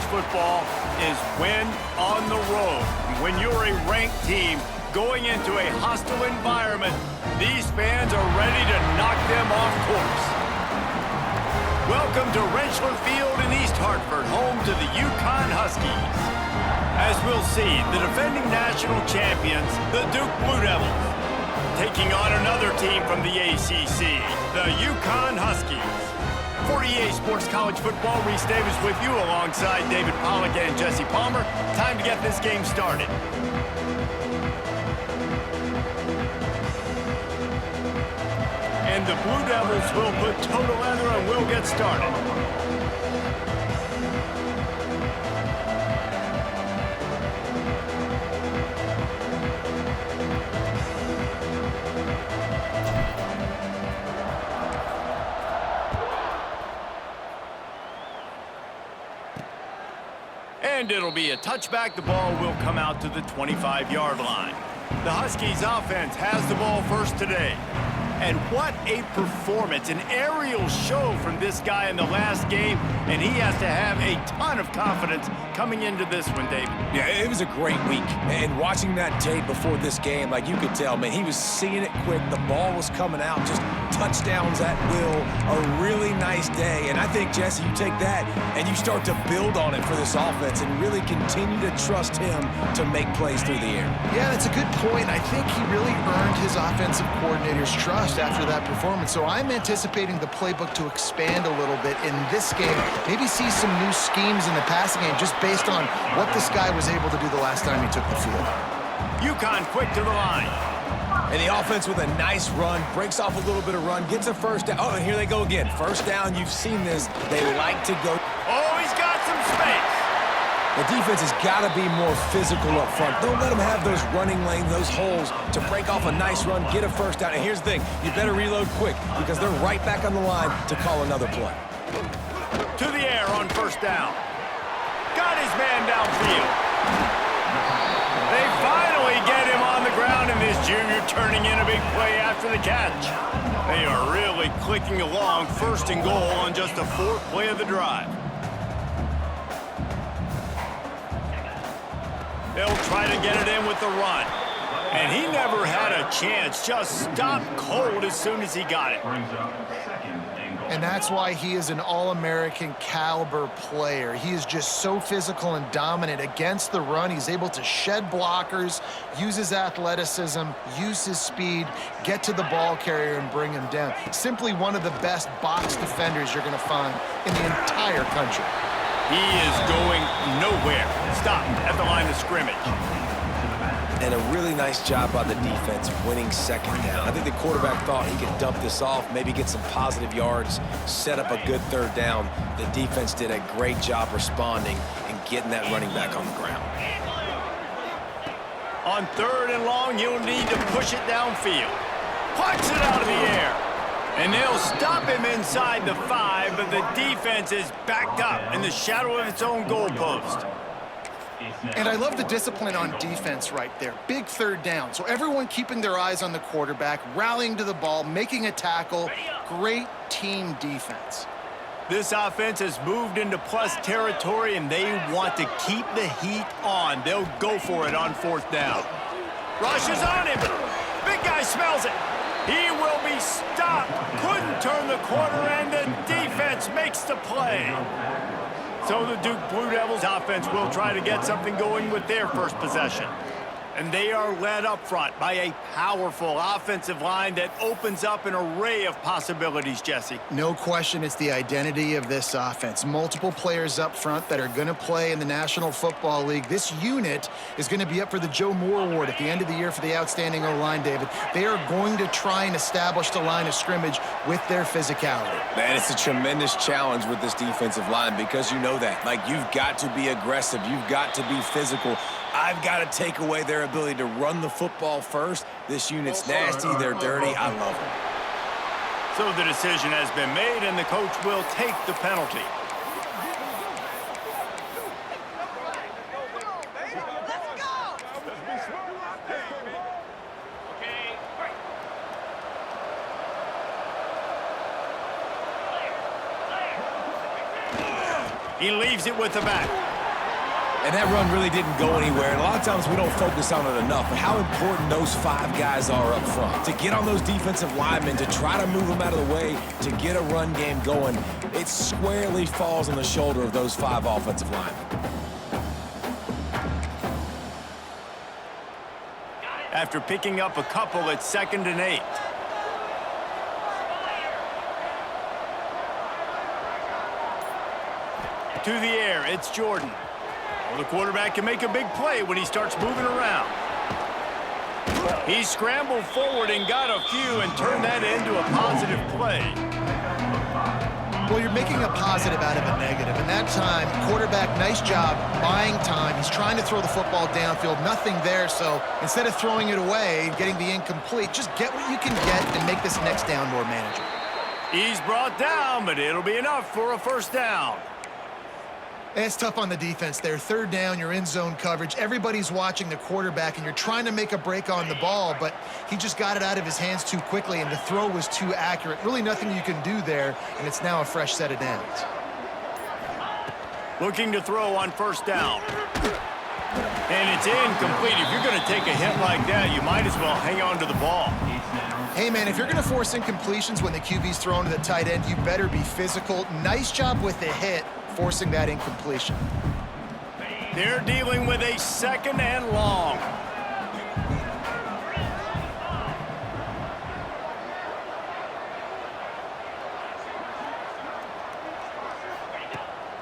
football is win on the road. When you're a ranked team going into a hostile environment, these fans are ready to knock them off course. Welcome to Rentschler Field in East Hartford, home to the UCONN Huskies. As we'll see, the defending national champions, the Duke Blue Devils, taking on another team from the ACC, the UCONN Huskies. 48 Sports College Football, Reese Davis with you alongside David Pollack and Jesse Palmer. Time to get this game started. And the Blue Devils will put toe to leather and we'll get started. And it'll be a touchback. The ball will come out to the 25-yard line. The Huskies offense has the ball first today. And what a performance, an aerial show from this guy in the last game, and he has to have a ton of confidence coming into this one, David. Yeah, it was a great week, and watching that tape before this game, like you could tell, man, he was seeing it quick, the ball was coming out, just touchdowns at will, a really nice day, and I think, Jesse, you take that and you start to build on it for this offense and really continue to trust him to make plays through the air. Yeah, that's a good point. I think he really earned his offensive coordinator's trust after that performance. So I'm anticipating the playbook to expand a little bit in this game. Maybe see some new schemes in the passing game just based on what this guy was able to do the last time he took the field. UConn quick to the line. And the offense with a nice run, breaks off a little bit of run, gets a first down. Oh, and here they go again. First down, you've seen this. They like to go. Oh, he's got some space. The defense has got to be more physical up front. Don't let them have those running lanes, those holes to break off a nice run, get a first down. And here's the thing, you better reload quick because they're right back on the line to call another play. To the air on first down. Got his man downfield. They finally get him on the ground, and this junior turning in a big play after the catch. They are really clicking along, first and goal on just the fourth play of the drive. They'll try to get it in with the run. And he never had a chance, just stopped cold as soon as he got it. And that's why he is an All-American caliber player. He is just so physical and dominant against the run. He's able to shed blockers, use his athleticism, use his speed, get to the ball carrier and bring him down. Simply one of the best box defenders you're going to find in the entire country. He is going nowhere. Stopped at the line of scrimmage. And a really nice job by the defense winning second down. I think the quarterback thought he could dump this off, maybe get some positive yards, set up a good third down. The defense did a great job responding and getting that running back on the ground. On third and long, you'll need to push it downfield. Punch it out of the air. And they'll stop him inside the 5, but the defense is backed up in the shadow of its own goalpost. And I love the discipline on defense right there. Big third down. So everyone keeping their eyes on the quarterback, rallying to the ball, making a tackle. Great team defense. This offense has moved into plus territory, and they want to keep the heat on. They'll go for it on fourth down. Rushes on him. Big guy smells it. He will be stopped. Couldn't turn the corner, and the defense makes the play. So the Duke Blue Devils offense will try to get something going with their first possession. And they are led up front by a powerful offensive line that opens up an array of possibilities, Jesse. No question, it's the identity of this offense. Multiple players up front that are going to play in the National Football League. This unit is going to be up for the Joe Moore Award at the end of the year for the outstanding O-line, David. They are going to try and establish the line of scrimmage with their physicality. Man, it's a tremendous challenge with this defensive line because you know that. Like, you've got to be aggressive. You've got to be physical. I've got to take away their ability to run the football first. This unit's nasty. They're dirty. I love them. So the decision has been made, and the coach will take the penalty. He leaves it with the back. And that run really didn't go anywhere. And a lot of times we don't focus on it enough. But how important those 5 guys are up front. To get on those defensive linemen, to try to move them out of the way, to get a run game going, it squarely falls on the shoulder of those 5 offensive linemen. After picking up a couple, it's 2nd and 8. To the air, it's Jordan. Well, the quarterback can make a big play when he starts moving around. He scrambled forward and got a few and turned that into a positive play. Well, you're making a positive out of a negative. And that time, quarterback, nice job buying time. He's trying to throw the football downfield. Nothing there, so instead of throwing it away and getting the incomplete, just get what you can get and make this next down more manageable. He's brought down, but it'll be enough for a first down. It's tough on the defense there. 3rd down, you're in zone coverage. Everybody's watching the quarterback, and you're trying to make a break on the ball, but he just got it out of his hands too quickly, and the throw was too accurate. Really nothing you can do there, and it's now a fresh set of downs. Looking to throw on 1st down. And it's incomplete. If you're going to take a hit like that, you might as well hang on to the ball. Hey, man, if you're going to force incompletions when the QB's thrown to the tight end, you better be physical. Nice job with the hit, forcing that incompletion. They're dealing with a 2nd and long.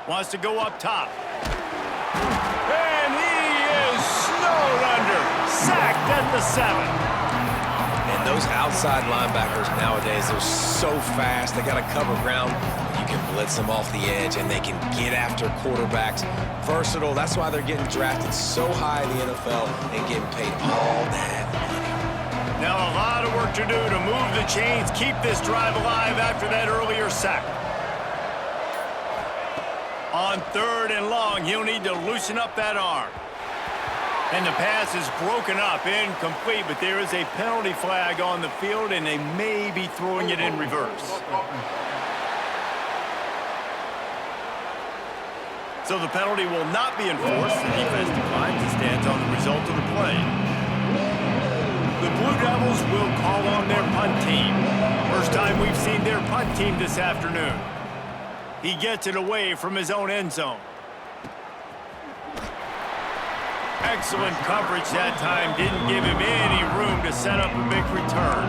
Wants to go up top. And he is snowed under. Sacked at the 7. And those outside linebackers nowadays, they're so fast. They got to cover ground. You can blitz them off the edge, and they can get after quarterbacks. Versatile. That's why they're getting drafted so high in the NFL and getting paid all that money. Now a lot of work to do to move the chains, keep this drive alive after that earlier sack. On 3rd and long, he'll need to loosen up that arm. And the pass is broken up, incomplete, but there is a penalty flag on the field, and they may be throwing it in reverse. So the penalty will not be enforced. The defense declines and stands on the result of the play. The Blue Devils will call on their punt team. First time we've seen their punt team this afternoon. He gets it away from his own end zone. Excellent coverage that time. Didn't give him any room to set up a big return.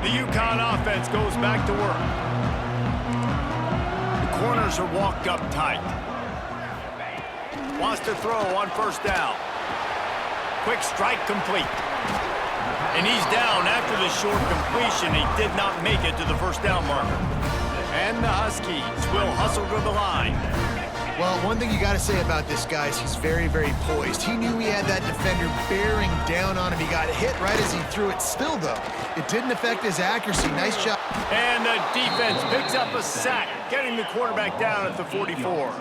The UConn offense goes back to work. The corners are walked up tight. Wants to throw on 1st down. Quick strike complete. And he's down after the short completion. He did not make it to the 1st down marker. And the Huskies will hustle to the line. Well, one thing you got to say about this guy is he's very, very poised. He knew he had that defender bearing down on him. He got hit right as he threw it. Still, though, it didn't affect his accuracy. Nice job. And the defense picks up a sack, getting the quarterback down at the 44.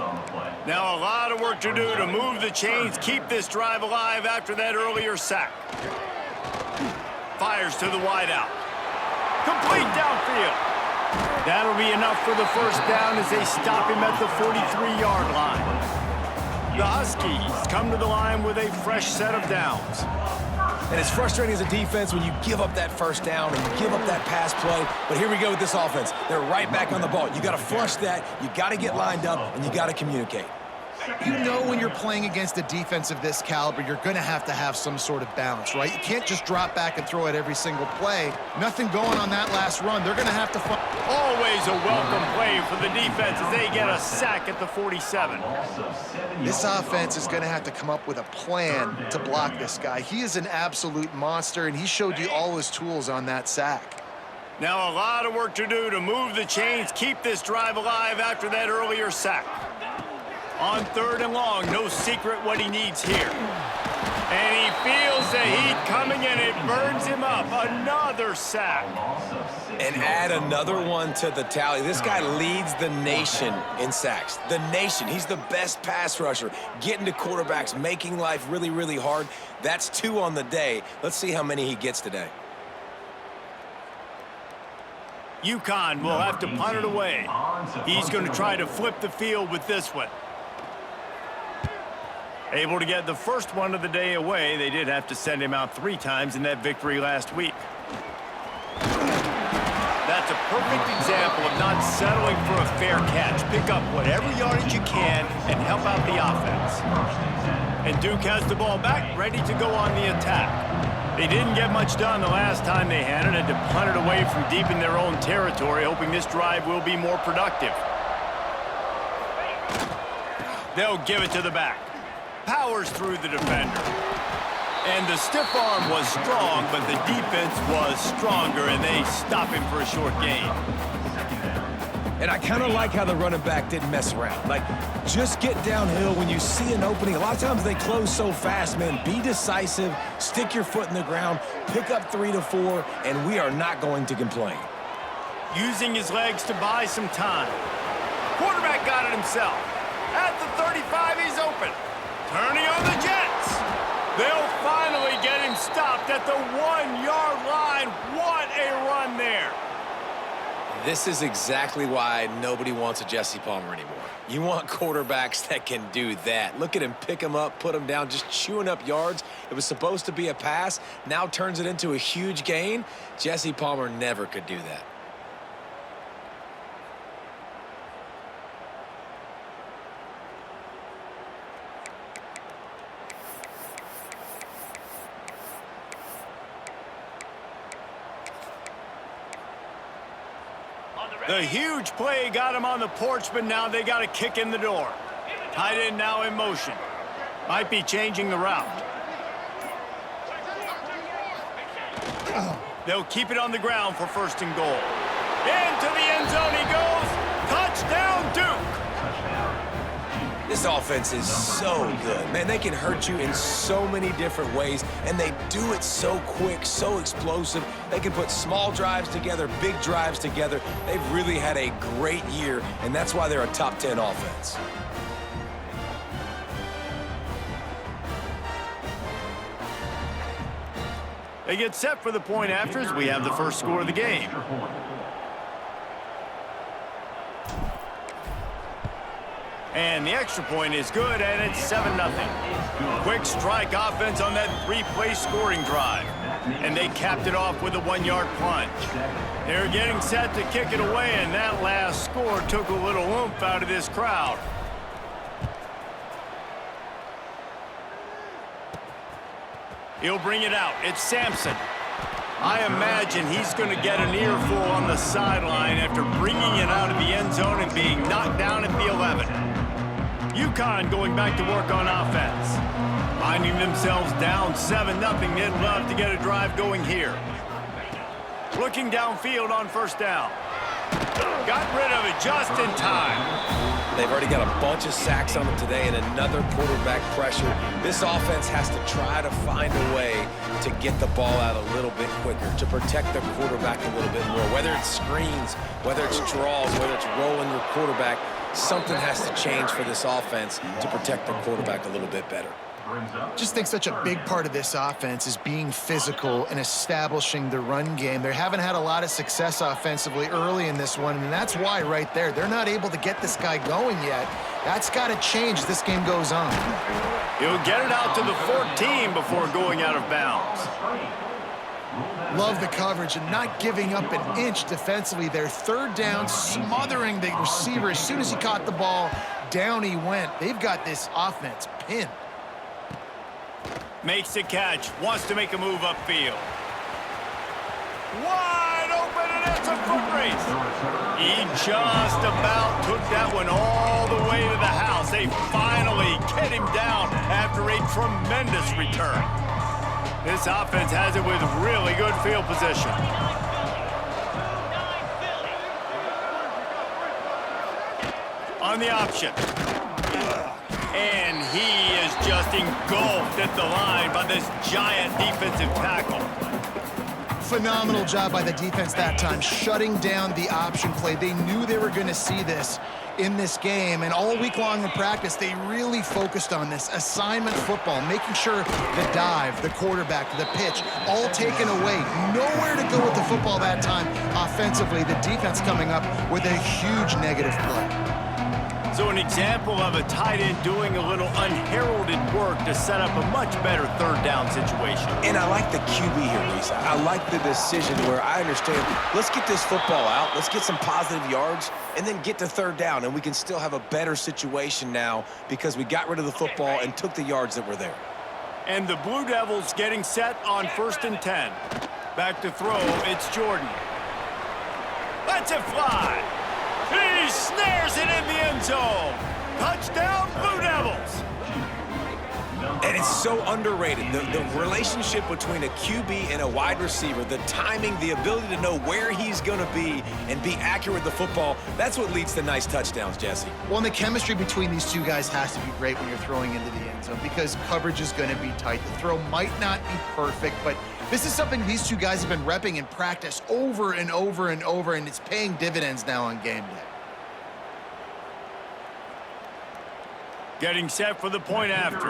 Now a lot of work to do to move the chains, keep this drive alive after that earlier sack. Fires to the wideout. Complete downfield. That'll be enough for the 1st down as they stop him at the 43-yard line. The Huskies come to the line with a fresh set of downs. And it's frustrating as a defense when you give up that 1st down and you give up that pass play. But here we go with this offense. They're right back on the ball. You got to flush that. You got to get lined up, and you got to communicate. You know when you're playing against a defense of this caliber, you're going to have some sort of balance, right? You can't just drop back and throw it every single play. Nothing going on that last run. They're going to have to find. Always a welcome play for the defense as they get a sack at the 47. This offense is going to have to come up with a plan to block this guy. He is an absolute monster, and he showed you all his tools on that sack. Now a lot of work to do to move the chains, keep this drive alive after that earlier sack. On 3rd and long, no secret what he needs here. And he feels the heat coming, and it burns him up. Another sack. And add another one to the tally. This guy leads the nation in sacks. The nation. He's the best pass rusher. Getting to quarterbacks, making life really, really hard. That's 2 on the day. Let's see how many he gets today. UConn will have to punt it away. He's going to try to flip the field with this one. Able to get the first one of the day away. They did have to send him out 3 times in that victory last week. That's a perfect example of not settling for a fair catch. Pick up whatever yardage you can and help out the offense. And Duke has the ball back, ready to go on the attack. They didn't get much done the last time they had it, and to punt it away from deep in their own territory, hoping this drive will be more productive. They'll give it to the back. Powers through the defender. And the stiff arm was strong, but the defense was stronger, and they stop him for a short gain. And I kind of like how the running back didn't mess around. Like, just get downhill when you see an opening. A lot of times they close so fast, man. Be decisive, stick your foot in the ground, pick up 3 to 4, and we are not going to complain. Using his legs to buy some time. Quarterback got it himself. At the 35, he's open. Turning on the Jets. They'll finally get him stopped at the 1-yard line. What a run there. This is exactly why nobody wants a Jesse Palmer anymore. You want quarterbacks that can do that. Look at him pick him up, put him down, just chewing up yards. It was supposed to be a pass, now turns it into a huge gain. Jesse Palmer never could do that. The huge play got him on the porch, but now they got a kick in the door. Tight end now in motion. Might be changing the route. They'll keep it on the ground for 1st and goal. Into the end zone he goes. Touchdown, Duke. This offense is so good. Man, they can hurt you in so many different ways, and they do it so quick, so explosive. They can put small drives together, big drives together. They've really had a great year, and that's why they're a top 10 offense. They get set for the point after as we have the first score of the game. And the extra point is good, and it's 7-0. Quick strike offense on that 3-play scoring drive. And they capped it off with a 1-yard plunge. They're getting set to kick it away, and that last score took a little oomph out of this crowd. He'll bring it out. It's Sampson. I imagine he's going to get an earful on the sideline after bringing it out of the end zone and being knocked down at the 11. UCONN going back to work on offense. Finding themselves down 7-0, they'd love to get a drive going here. Looking downfield on 1st down. Got rid of it just in time. They've already got a bunch of sacks on them today and another quarterback pressure. This offense has to try to find a way to get the ball out a little bit quicker, to protect the quarterback a little bit more. Whether it's screens, whether it's draws, whether it's rolling your quarterback, something has to change for this offense to protect the quarterback a little bit better. Just think such a big part of this offense is being physical and establishing the run game. They haven't had a lot of success offensively early in this one, and that's why right there, they're not able to get this guy going yet. That's got to change as this game goes on. He'll get it out to the 14 before going out of bounds. Love the coverage and not giving up an inch defensively. They're 3rd down, smothering the receiver. As soon as he caught the ball, down he went. They've got this offense pinned. Makes the catch, wants to make a move upfield. Wide open, and it's a foot race. He just about took that one all the way to the house. They finally get him down after a tremendous return. This offense has it with really good field position. On the option. And he is just engulfed at the line by this giant defensive tackle. Phenomenal job by the defense that time, shutting down the option play. They knew they were going to see this in this game, and all week long in practice, they really focused on this assignment football, making sure the dive, the quarterback, the pitch, all taken away. Nowhere to go with the football that time offensively. The defense coming up with a huge negative play. So an example of a tight end doing a little unheralded work to set up a much better third down situation. And I like the QB here, Reese. I like the decision where I understand, let's get this football out, let's get some positive yards, and then get to third down, and we can still have a better situation now because we got rid of the football and took the yards that were there. And the Blue Devils getting set on 1st and 10. Back to throw, it's Jordan. Lets it fly. He snares it in the end zone. Touchdown, Blue Devils. And it's so underrated. The relationship between a QB and a wide receiver, the timing, the ability to know where he's going to be and be accurate with the football, that's what leads to nice touchdowns, Jesse. Well, and the chemistry between these two guys has to be great when you're throwing into the end zone because coverage is going to be tight. The throw might not be perfect, but this is something these two guys have been repping in practice over and over and over, and it's paying dividends now on game day. Getting set for the point after.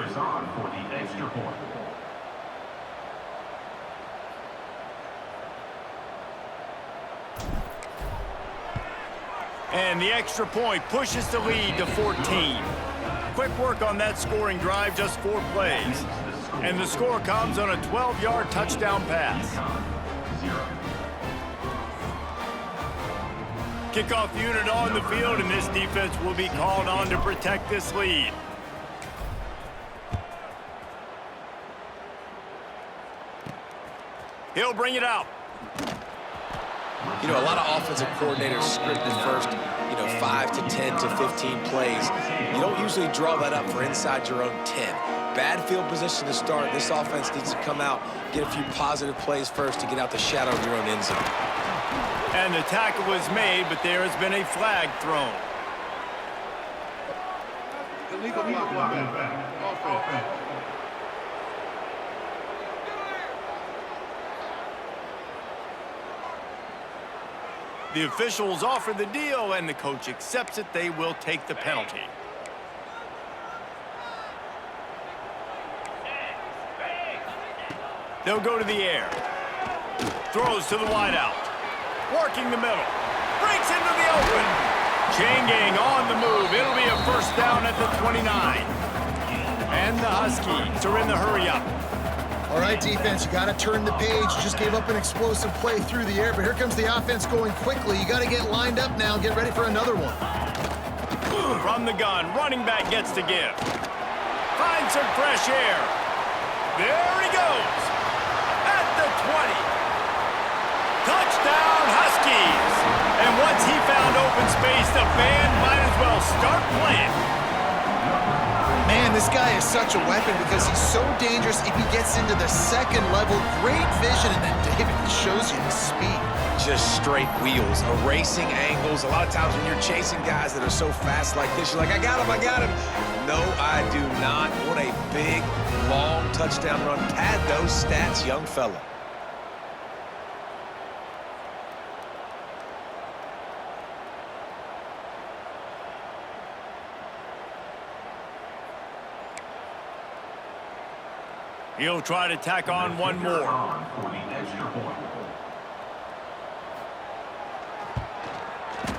And the extra point pushes the lead to 14. Quick work on that scoring drive, just 4 plays. And the score comes on a 12-yard touchdown pass. Kickoff unit on the field, and this defense will be called on to protect this lead. He'll bring it out. You know, a lot of offensive coordinators script the first, 5 to 10 to 15 plays. You don't usually draw that up for inside your own 10. Bad field position to start. This offense needs to come out, get a few positive plays first to get out the shadow of your own end zone. And the tackle was made, but there has been a flag thrown. Illegal offense. The officials offer the deal, and the coach accepts it. They will take the penalty. They'll go to the air. Throws to the wideout. Working the middle. Breaks into the open. Chain gang on the move. It'll be a first down at the 29. And the Huskies are in the hurry-up. All right, defense, you got to turn the page. You just gave up an explosive play through the air, but here comes the offense going quickly. You got to get lined up now and get ready for another one. From the gun, running back gets to give. Finds some fresh air. There he goes. At the 20. Touchdown, Huskies. And once he found open space, the band might as well start playing. Man, this guy is such a weapon because he's so dangerous if he gets into the second level. Great vision, and then David shows you the speed. Just straight wheels, erasing angles. A lot of times when you're chasing guys that are so fast like this, you're like, I got him. No, I do not. What a big, long touchdown run. Pad those stats, young fella. He'll try to tack on one more.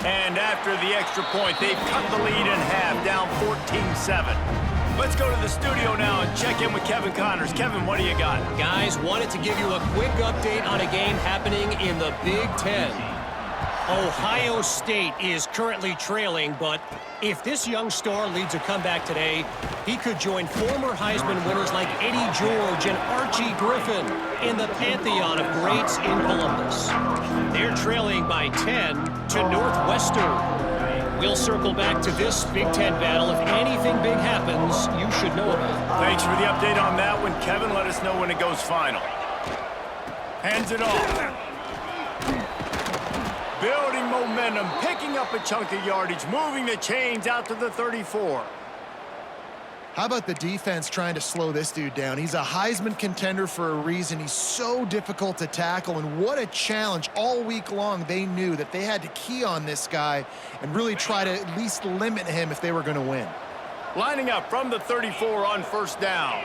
And after the extra point, they've cut the lead in half, down 14-7. Let's go to the studio now and check in with Kevin Connors. Kevin, what do you got? Guys, wanted to give you a quick update on a game happening in the Big Ten. Ohio State is currently trailing, but if this young star leads a comeback today, he could join former Heisman winners like Eddie George and Archie Griffin in the pantheon of greats in Columbus. They're trailing by 10 to Northwestern. We'll circle back to this Big Ten battle. If anything big happens, you should know about it. Thanks for the update on that one, Kevin. Let us know when it goes final. Hands it off. Building momentum, picking up a chunk of yardage, moving the chains out to the 34. How about the defense trying to slow this dude down? He's a Heisman contender for a reason. He's so difficult to tackle, and what a challenge. All week long, they knew that they had to key on this guy and really try to at least limit him if they were going to win. Lining up from the 34 on first down.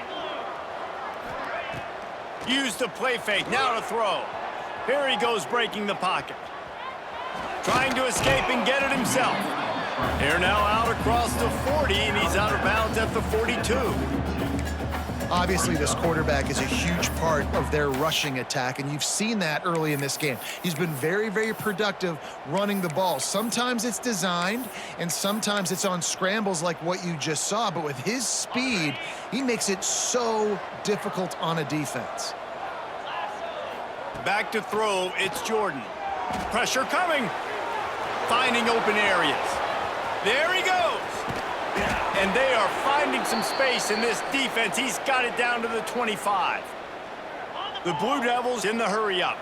Use the play fake, now to throw. Here he goes breaking the pocket. Trying to escape and get it himself. They're now out across the 40, and he's out of bounds at the 42. Obviously, this quarterback is a huge part of their rushing attack, and you've seen that early in this game. He's been very, very productive running the ball. Sometimes it's designed, and sometimes it's on scrambles like what you just saw, but with his speed, he makes it so difficult on a defense. Back to throw, it's Jordan. Pressure coming. Finding open areas. There he goes. And they are finding some space in this defense. He's got it down to the 25. The Blue Devils in the hurry-up.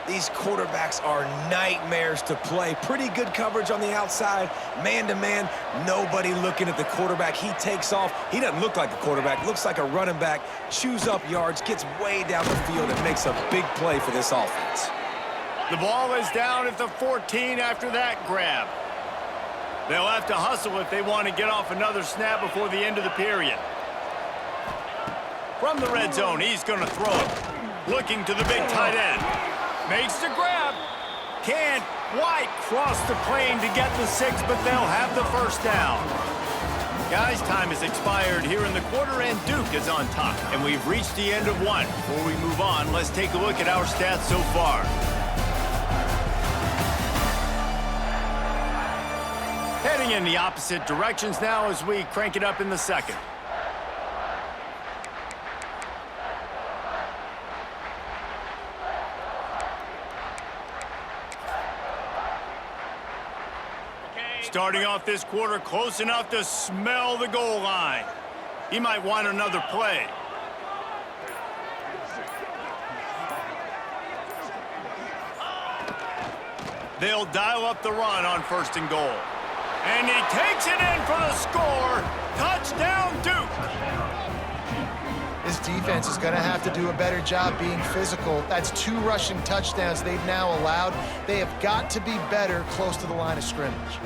These quarterbacks are nightmares to play. Pretty good coverage on the outside. Man-to-man, nobody looking at the quarterback. He takes off. He doesn't look like a quarterback. Looks like a running back. Chews up yards, gets way down the field, and makes a big play for this offense. The ball is down at the 14 after that grab. They'll have to hustle if they want to get off another snap before the end of the period. From the red zone, he's going to throw it. Looking to the big tight end. Makes the grab. Can't quite cross the plane to get the 6, but they'll have the first down. Guys, time has expired here in the quarter, and Duke is on top. And we've reached the end of one. Before we move on, let's take a look at our stats so far. Heading in the opposite directions now as we crank it up in the second. Starting off this quarter close enough to smell the goal line. He might want another play. They'll dial up the run on 1st and goal. And he takes it in for the score. Touchdown, Duke. This defense is going to have to do a better job being physical. That's 2 rushing touchdowns they've now allowed. They have got to be better close to the line of scrimmage.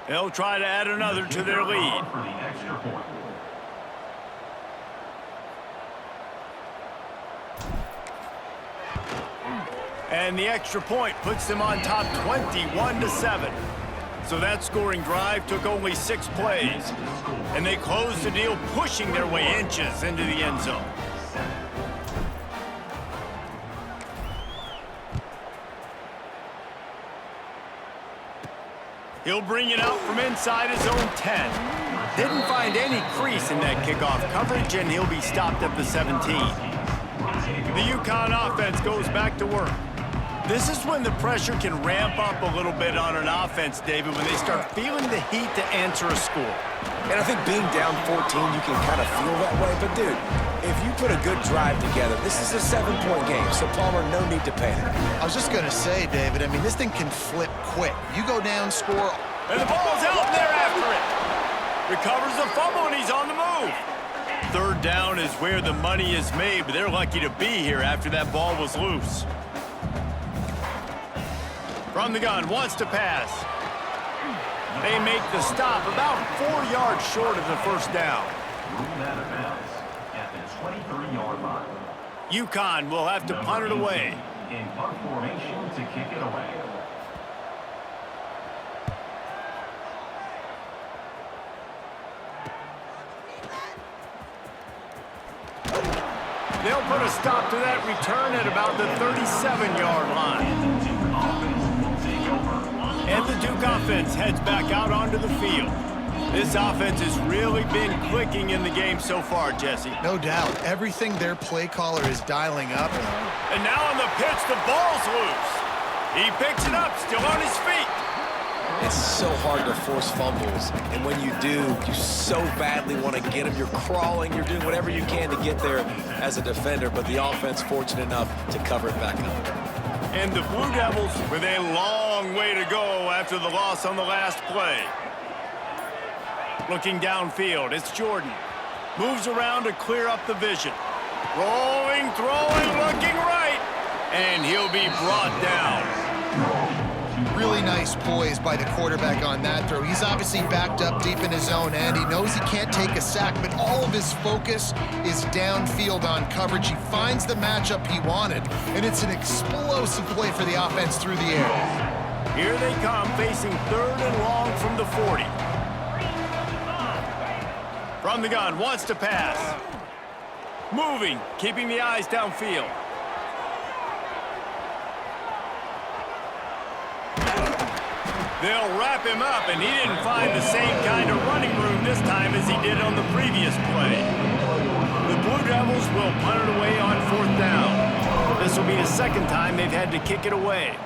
They'll try to add another to their lead. And the extra point puts them on top 21-7. So that scoring drive took only 6 plays. And they closed the deal, pushing their way inches into the end zone. He'll bring it out from inside his own 10. Didn't find any crease in that kickoff coverage, and he'll be stopped at the 17. The UConn offense goes back to work. This is when the pressure can ramp up a little bit on an offense, David, when they start feeling the heat to answer a score. And I think being down 14, you can kind of feel that way. But, dude, if you put a good drive together, this is a 7-point game, so, Palmer, no need to panic. I was just going to say, David, I mean, this thing can flip quick. You go down, score. And the ball's out, and they're after it. Recovers the fumble, and he's on the move. 3rd down is where the money is made, but they're lucky to be here after that ball was loose. From the gun, wants to pass. They make the stop about 4 yards short of the first down. At the 23-yard line. UConn will have to punt it away. In punt formation to kick it away. They'll put a stop to that return at about the 37-yard line. And the Duke offense heads back out onto the field. This offense has really been clicking in the game so far, Jesse. No doubt. Everything their play caller is dialing up. And now on the pitch, the ball's loose. He picks it up, still on his feet. It's so hard to force fumbles, and when you do, you so badly want to get them. You're crawling, you're doing whatever you can to get there as a defender, but the offense fortunate enough to cover it back up. And the Blue Devils with a long way to go after the loss on the last play. Looking downfield, it's Jordan. Moves around to clear up the vision. Rolling, throwing, looking right. And he'll be brought down. Really nice poise by the quarterback on that throw. He's obviously backed up deep in his own end. He knows he can't take a sack, but all of his focus is downfield on coverage. He finds the matchup he wanted, and it's an explosive play for the offense through the air. Here they come, facing 3rd and long from the 40. From the gun, wants to pass. Moving, keeping the eyes downfield. They'll wrap him up, and he didn't find the same kind of running room this time as he did on the previous play. The Blue Devils will punt it away on 4th down. This will be the 2nd time they've had to kick it away.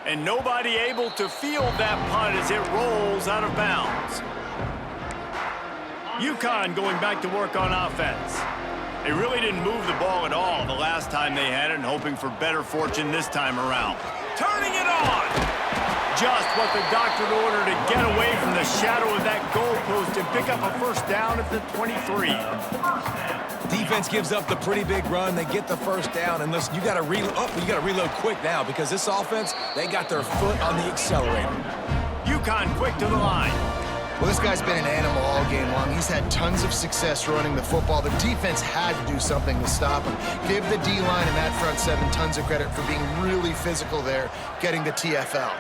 And nobody able to field that punt as it rolls out of bounds. UConn going back to work on offense. They really didn't move the ball at all the last time they had it, and hoping for better fortune this time around. Turning it on! Just what the doctor ordered to get away from the shadow of that goalpost and pick up a 1st down at the 23. Defense gives up the pretty big run. They get the 1st down, and listen, you got to reload quick now because this offense, they got their foot on the accelerator. UConn quick to the line. Well, this guy's been an animal all game long. He's had tons of success running the football. The defense had to do something to stop him. Give the D-line and that front 7 tons of credit for being really physical there, getting the TFL.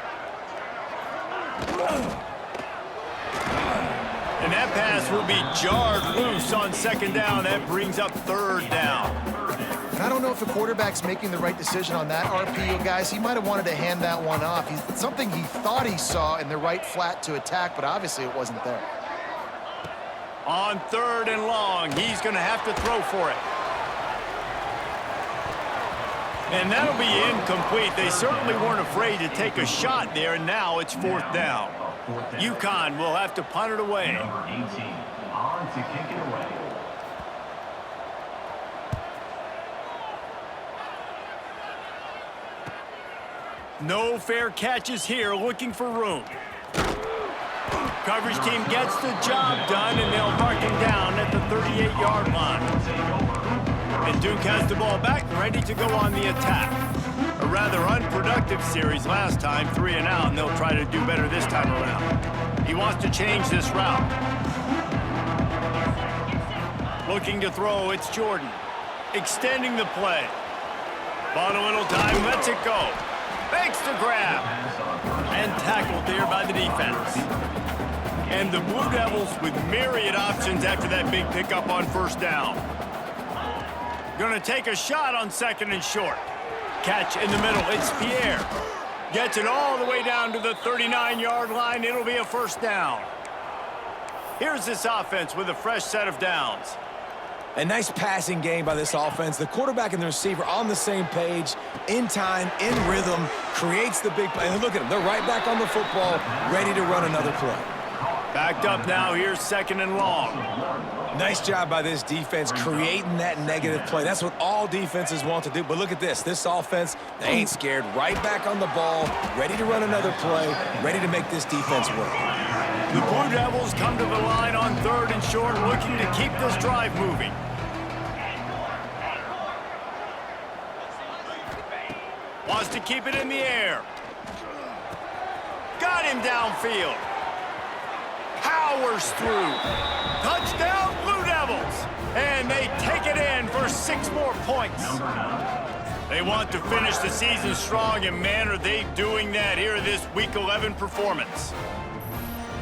And that pass will be jarred loose on 2nd down. That brings up 3rd down. And I don't know if the quarterback's making the right decision on that RPO, guys. He might have wanted to hand that one off. It's something he thought he saw in the right flat to attack, but obviously it wasn't there. On 3rd and long, he's going to have to throw for it. And that'll be incomplete. They certainly weren't afraid to take a shot there, and now it's 4th down. UConn will have to punt it away. Number 18, on to kick it away. No fair catches here, looking for room. Coverage team gets the job done, and they'll mark him down at the 38-yard line. And Duke has the ball back, ready to go on the attack. A rather unproductive series last time, 3 and out, and they'll try to do better this time around. He wants to change this route. Looking to throw, it's Jordan. Extending the play. Bought a little time, lets it go. Makes the grab. And tackled there by the defense. And the Blue Devils with myriad options after that big pickup on 1st down. Gonna take a shot on 2nd and short. Catch in the middle, it's Pierre. Gets it all the way down to the 39-yard line. It'll be a 1st down. Here's this offense with a fresh set of downs. A nice passing game by this offense. The quarterback and the receiver on the same page, in time, in rhythm, creates the big play. And look at them. They're right back on the football, ready to run another play. Backed up now. Here's 2nd and long. Nice job by this defense creating that negative play. That's what all defenses want to do. But look at this. This offense, they ain't scared. Right back on the ball, ready to run another play, ready to make this defense work. The Blue Devils come to the line on 3rd and short, looking to keep this drive moving. Wants to keep it in the air. Got him downfield. Powers through. Touchdown, Blue Devils. And they take it in for 6 more points. They want to finish the season strong, and man, are they doing that here in this Week 11 performance.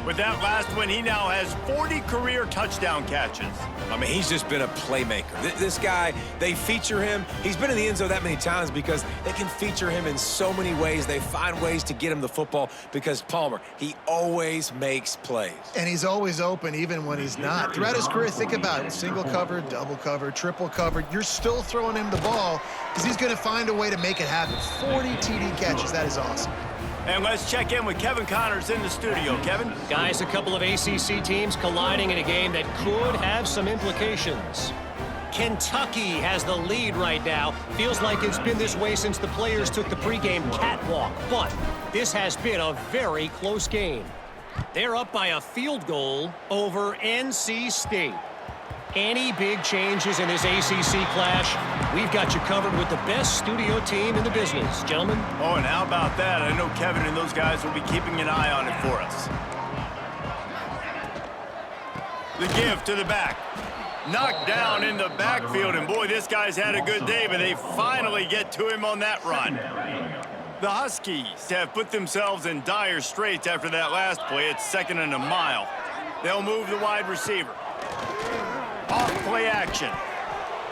With that last one, he now has 40 career touchdown catches. I mean, he's just been a playmaker. This guy, they feature him. He's been in the end zone that many times because they can feature him in so many ways. They find ways to get him the football because Palmer, he always makes plays. And he's always open even when he's not. Throughout his career, think about it. Single covered, double covered, triple covered. You're still throwing him the ball because he's going to find a way to make it happen. 40 TD catches. That is awesome. And let's check in with Kevin Connors in the studio. Kevin? Guys, a couple of ACC teams colliding in a game that could have some implications. Kentucky has the lead right now. Feels like it's been this way since the players took the pregame catwalk. But this has been a very close game. They're up by a field goal over NC State. Any big changes in this ACC clash? we've got you covered with the best studio team in the business, gentlemen. Oh, and how about that? I know Kevin and those guys will be keeping an eye on it for us. The give to the back. Knocked down in the backfield, and boy, this guy's had a good day, but they finally get to him on that run. The Huskies have put themselves in dire straits after that last play. It's 2nd and a mile. They'll move the wide receiver. Off play action.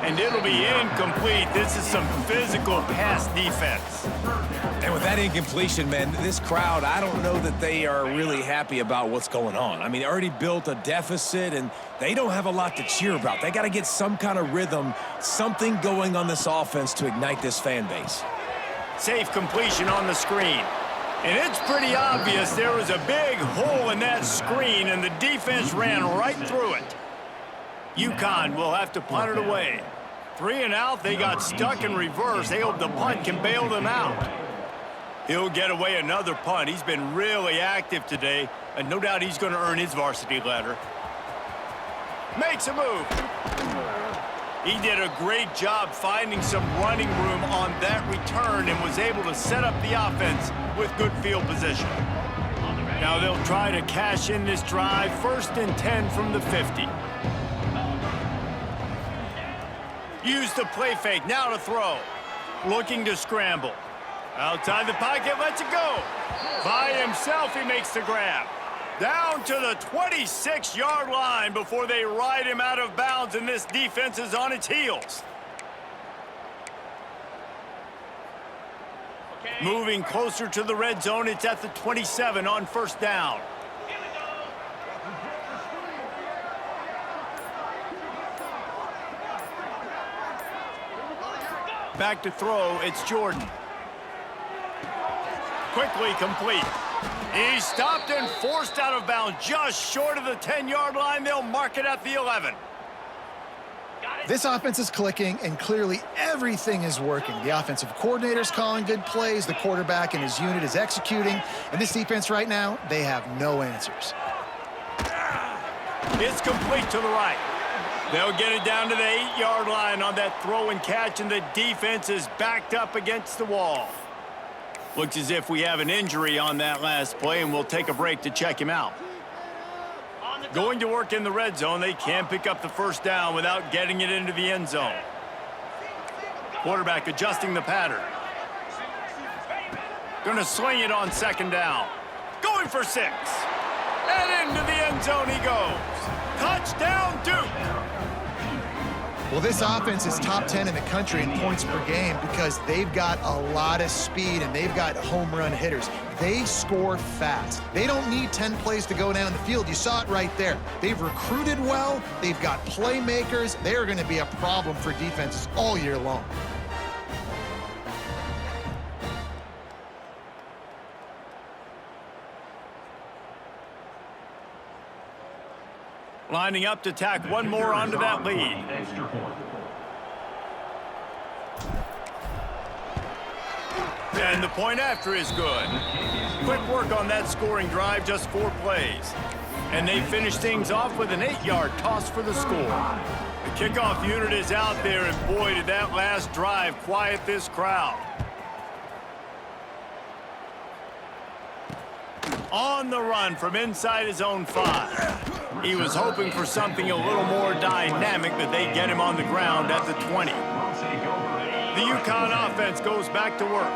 And it'll be incomplete. This is some physical pass defense. And with that incompletion, man, this crowd, I don't know that they are really happy about what's going on. I mean, they already built a deficit, and they don't have a lot to cheer about. They got to get some kind of rhythm, something going on this offense to ignite this fan base. Safe completion on the screen. And it's pretty obvious there was a big hole in that screen, and the defense ran right through it. UConn will have to punt it away. 3 and out, they got stuck in reverse. They hope the punt can bail them out. He'll get away another punt. He's been really active today, and no doubt he's going to earn his varsity letter. Makes a move. He did a great job finding some running room on that return and was able to set up the offense with good field position. Now they'll try to cash in this drive. 1st and 10 from the 50. Use the play fake, now to throw. Looking to scramble. Outside the pocket, lets it go. By himself, he makes the grab. Down to the 26-yard line before they ride him out of bounds, and this defense is on its heels. Moving closer to the red zone, it's at the 27 on 1st down. Back to throw, it's Jordan. Quickly complete. He's stopped and forced out of bounds just short of the 10-yard line. They'll mark it at the 11. This offense is clicking, and clearly everything is working. The offensive coordinator's calling good plays. The quarterback and his unit is executing. And this defense right now, they have no answers. It's complete to the right. They'll get it down to the 8-yard line on that throw and catch, and the defense is backed up against the wall. Looks as if we have an injury on that last play, and we'll take a break to check him out. Going to work in the red zone, they can't pick up the 1st down without getting it into the end zone. Quarterback adjusting the pattern. Going to sling it on 2nd down. Going for 6. And into the end zone he goes. Touchdown, Duke! Well, this offense is top 10 in the country in points per game because they've got a lot of speed and they've got home run hitters. They score fast. They don't need 10 plays to go down the field. You saw it right there. They've recruited well. They've got playmakers. They are going to be a problem for defenses all year long. Lining up to tack one more onto that lead. And the point after is good. Quick work on that scoring drive, just 4 plays. And they finish things off with an 8-yard toss for the score. The kickoff unit is out there, and boy, did that last drive quiet this crowd. On the run from inside his own 5. He was hoping for something a little more dynamic, but they get him on the ground at the 20. The UConn offense goes back to work.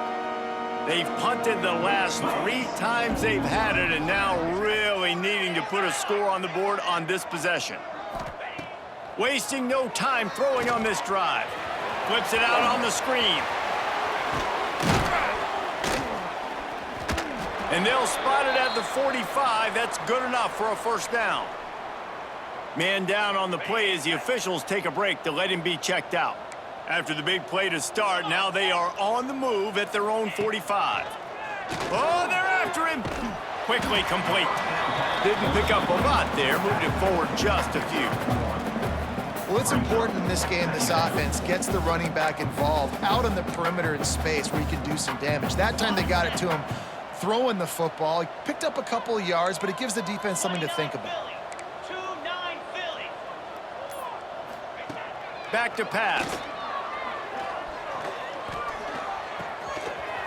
They've punted the last 3 times they've had it, and now really needing to put a score on the board on this possession. Wasting no time throwing on this drive. Flips it out on the screen. And they'll spot it at the 45. That's good enough for a 1st down. Man down on the play as the officials take a break to let him be checked out. After the big play to start, now they are on the move at their own 45. Oh, they're after him. Quickly complete. Didn't pick up a lot there, moved it forward just a few. Well, it's important in this game this offense gets the running back involved out on the perimeter in space where he can do some damage. That time they got it to him throwing the football. He picked up a couple of yards, but it gives the defense something to think about. Back to pass.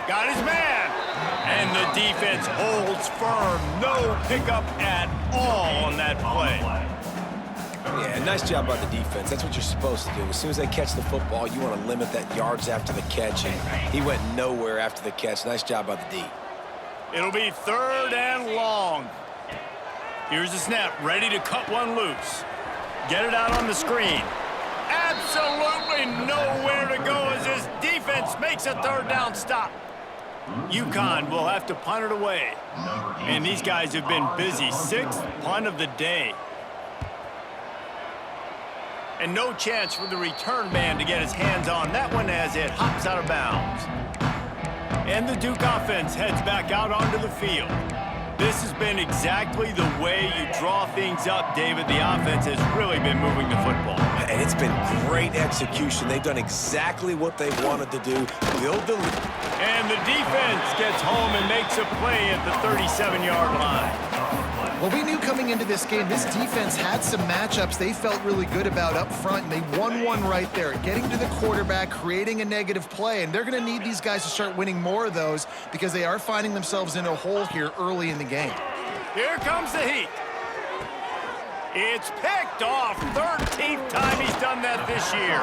Got his man. And the defense holds firm. No pickup at all on that play. Yeah, nice job by the defense. That's what you're supposed to do. As soon as they catch the football, you want to limit that yards after the catch, and he went nowhere after the catch. Nice job by the D. It'll be 3rd and long. Here's the snap, ready to cut one loose. Get it out on the screen. Absolutely nowhere to go as his defense makes a 3rd down stop. UConn will have to punt it away. And these guys have been busy. 6th punt of the day. And no chance for the return man to get his hands on that one as it hops out of bounds. And the Duke offense heads back out onto the field. This has been exactly the way you draw things up, David. The offense has really been moving the football. And it's been great execution. They've done exactly what they wanted to do. Build the lead. And the defense gets home and makes a play at the 37-yard line. Well, we knew coming into this game, this defense had some matchups they felt really good about up front, and they won one right there, getting to the quarterback, creating a negative play, and they're going to need these guys to start winning more of those because they are finding themselves in a hole here early in the game. Here comes the heat. It's picked off. 13th time he's done that this year.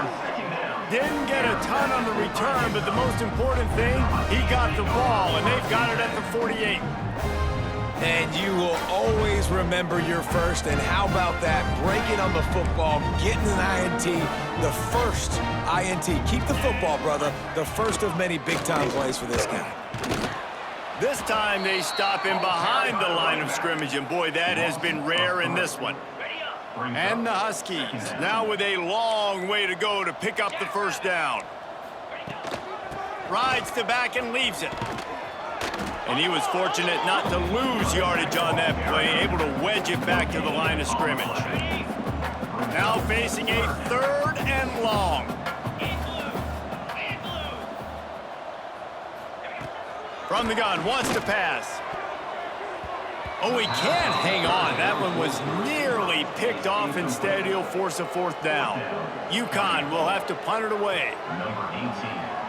Didn't get a ton on the return, but the most important thing, he got the ball, and they've got it at the 48. And you will always remember your first. And how about that? Breaking on the football, getting an INT, the first INT. Keep the football, brother. The first of many big-time plays for this guy. This time they stop him behind the line of scrimmage, and boy, that has been rare in this one. And the Huskies now with a long way to go to pick up the 1st down. Rides to back and leaves it. And he was fortunate not to lose yardage on that play, able to wedge it back to the line of scrimmage. Now facing a 3rd and long. From the gun, wants to pass. Oh, he can't hang on. That one was nearly picked off. Instead, he'll force a 4th down. UConn will have to punt it away. Number 18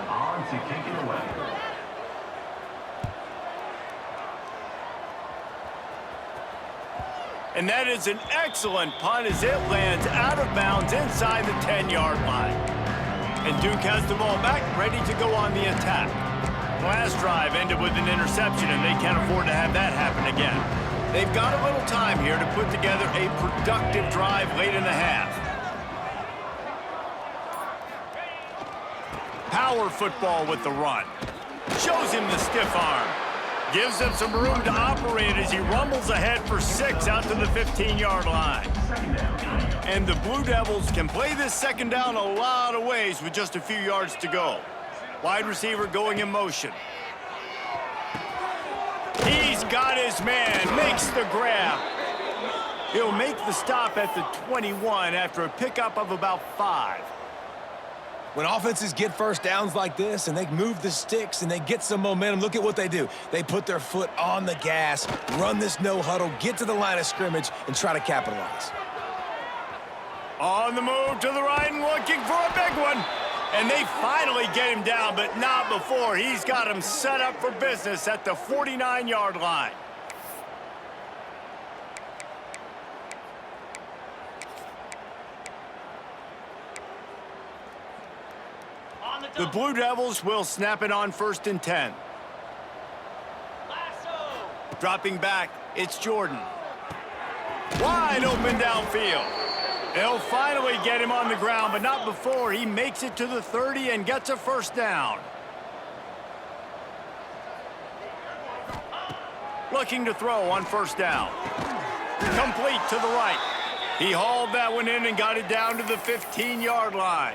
on to kick it away. And that is an excellent punt as it lands out of bounds inside the 10-yard line. And Duke has the ball back, ready to go on the attack. Last drive ended with an interception, and they can't afford to have that happen again. They've got a little time here to put together a productive drive late in the half. Power football with the run. Shows him the stiff arm. Gives him some room to operate as he rumbles ahead for 6 out to the 15-yard line. And the Blue Devils can play this 2nd down a lot of ways with just a few yards to go. Wide receiver going in motion. He's got his man, makes the grab. He'll make the stop at the 21 after a pickup of about 5. When offenses get 1st downs like this and they move the sticks and they get some momentum, look at what they do. They put their foot on the gas, run this no huddle, get to the line of scrimmage, and try to capitalize. On the move to the right and looking for a big one. And they finally get him down, but not before. He's got him set up for business at the 49-yard line. The Blue Devils will snap it on 1st and 10. Dropping back, it's Jordan. Wide open downfield. They'll finally get him on the ground, but not before he makes it to the 30 and gets a 1st down. Looking to throw on 1st down. Complete to the right. He hauled that one in and got it down to the 15-yard line.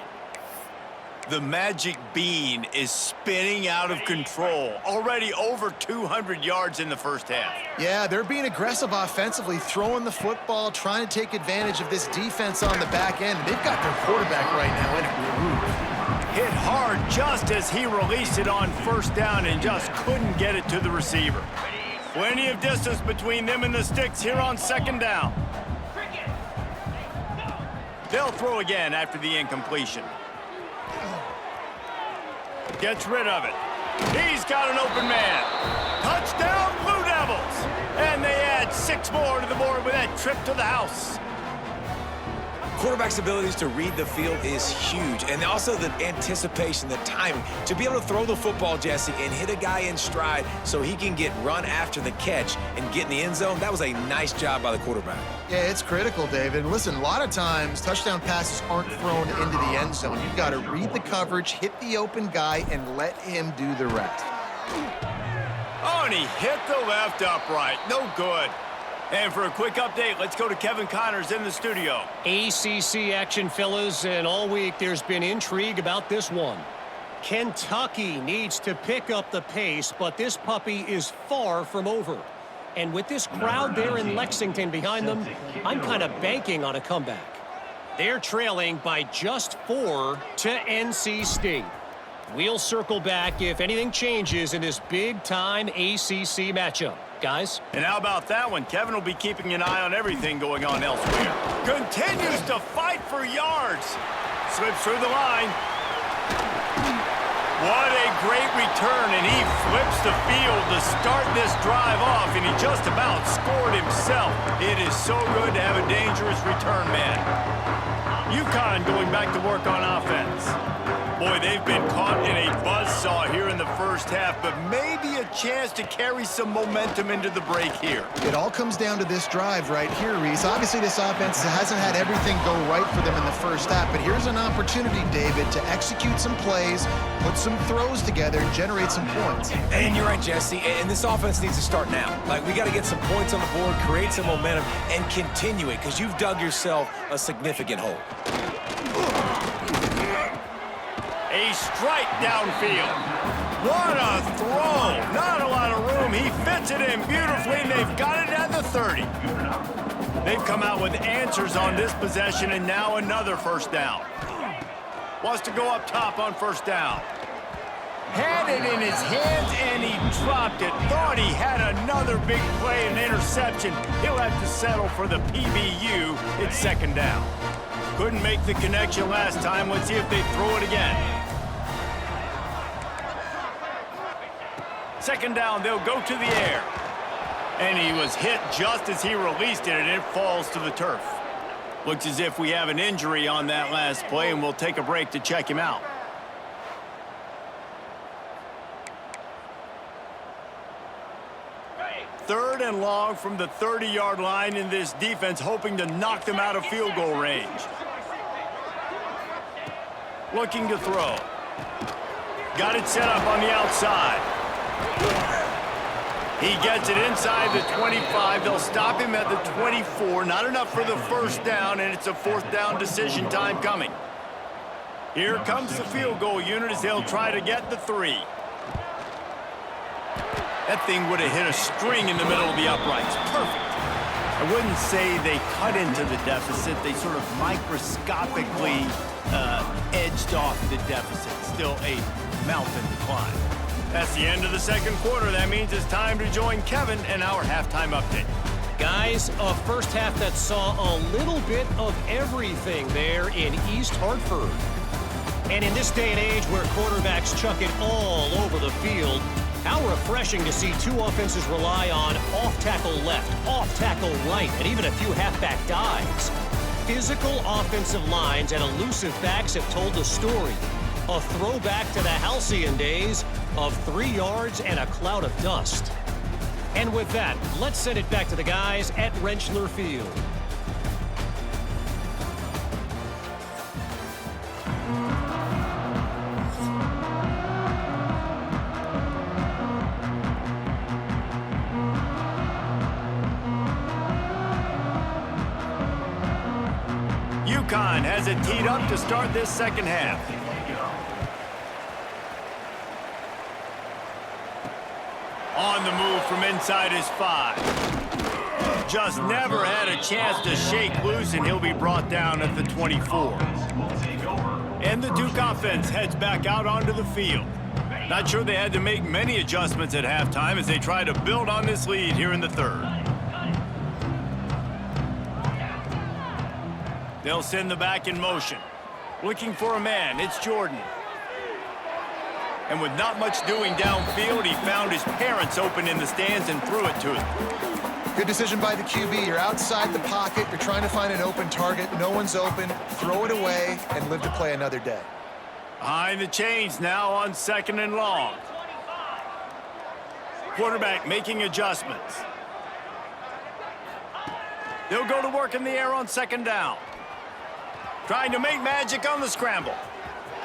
The magic bean is spinning out of control. Already over 200 yards in the 1st half. Yeah, they're being aggressive offensively, throwing the football, trying to take advantage of this defense on the back end. They've got their quarterback right now in a groove. Hit hard just as he released it on 1st down and just couldn't get it to the receiver. Plenty of distance between them and the sticks here on 2nd down. They'll throw again after the incompletion. Gets rid of it. He's got an open man. Touchdown, Blue Devils! And they add 6 more to the board with that trip to the house. Quarterback's abilities to read the field is huge, and also the anticipation, the timing. To be able to throw the football, Jesse, and hit a guy in stride so he can get run after the catch and get in the end zone, that was a nice job by the quarterback. Yeah, it's critical, David. Listen, a lot of times touchdown passes aren't thrown into the end zone. You've got to read the coverage, hit the open guy, and let him do the rest. Oh, and he hit the left upright. No good. And for a quick update, let's go to Kevin Connors in the studio. ACC action, fellas, and all week there's been intrigue about this one. Kentucky needs to pick up the pace, but this puppy is far from over. And with this crowd there in Lexington behind them, I'm kind of banking on a comeback. They're trailing by just 4 to NC State. We'll circle back if anything changes in this big-time ACC matchup. Guys? And how about that one? Kevin will be keeping an eye on everything going on elsewhere. Continues to fight for yards. Slips through the line. What a great return, and he flips the field to start this drive off, and he just about scored himself. It is so good to have a dangerous return man. UConn going back to work on offense. Boy, they've been caught in a buzzsaw here in the first half, but maybe a chance to carry some momentum into the break here. It all comes down to this drive right here, Reese. Obviously, this offense hasn't had everything go right for them in the first half, but here's an opportunity, David, to execute some plays, put some throws together, and generate some points. And you're right, Jesse, and this offense needs to start now. Like, we got to get some points on the board, create some momentum, and continue it, because you've dug yourself a significant hole. A strike downfield. What a throw. Not a lot of room. He fits it in beautifully, and they've got it at the 30. They've come out with answers on this possession, and now another first down. Wants to go up top on first down. Had it in his hands, and he dropped it. Thought he had another big play, an interception. He'll have to settle for the PBU. It's second down. Couldn't make the connection last time. Let's see if they throw it again. Second down, they'll go to the air. And he was hit just as he released it, and it falls to the turf. Looks as if we have an injury on that last play, and we'll take a break to check him out. Third and long from the 30-yard line, in this defense hoping to knock them out of field goal range. Looking to throw. Got it set up on the outside. He gets it inside the 25. They'll stop him at the 24. Not enough for the first down, and it's a fourth down decision time coming. Here comes the field goal unit as they'll try to get the 3. That thing would have hit a string in the middle of the uprights. Perfect. I wouldn't say they cut into the deficit. They sort of microscopically edged off the deficit. Still a mountain to climb. That's the end of the second quarter. That means it's time to join Kevin and our halftime update. Guys, a first half that saw a little bit of everything there in East Hartford. And in this day and age where quarterbacks chuck it all over the field, how refreshing to see two offenses rely on off-tackle left, off-tackle right, and even a few halfback dives. Physical offensive lines and elusive backs have told the story. A throwback to the halcyon days of 3 yards and a cloud of dust. And with that, let's send it back to the guys at Rentschler Field. UConn has it teed up to start this second half. On the move from inside his 5. Just never had a chance to shake loose, and he'll be brought down at the 24. And the Duke offense heads back out onto the field. Not sure they had to make many adjustments at halftime as they try to build on this lead here in the third. They'll send the back in motion. Looking for a man, it's Jordan. And with not much doing downfield, he found his parents open in the stands and threw it to him. Good decision by the QB. You're outside the pocket. You're trying to find an open target. No one's open. Throw it away and live to play another day. Behind the chains now on 2nd and long. Quarterback making adjustments. They'll go to work in the air on 2nd down. Trying to make magic on the scramble.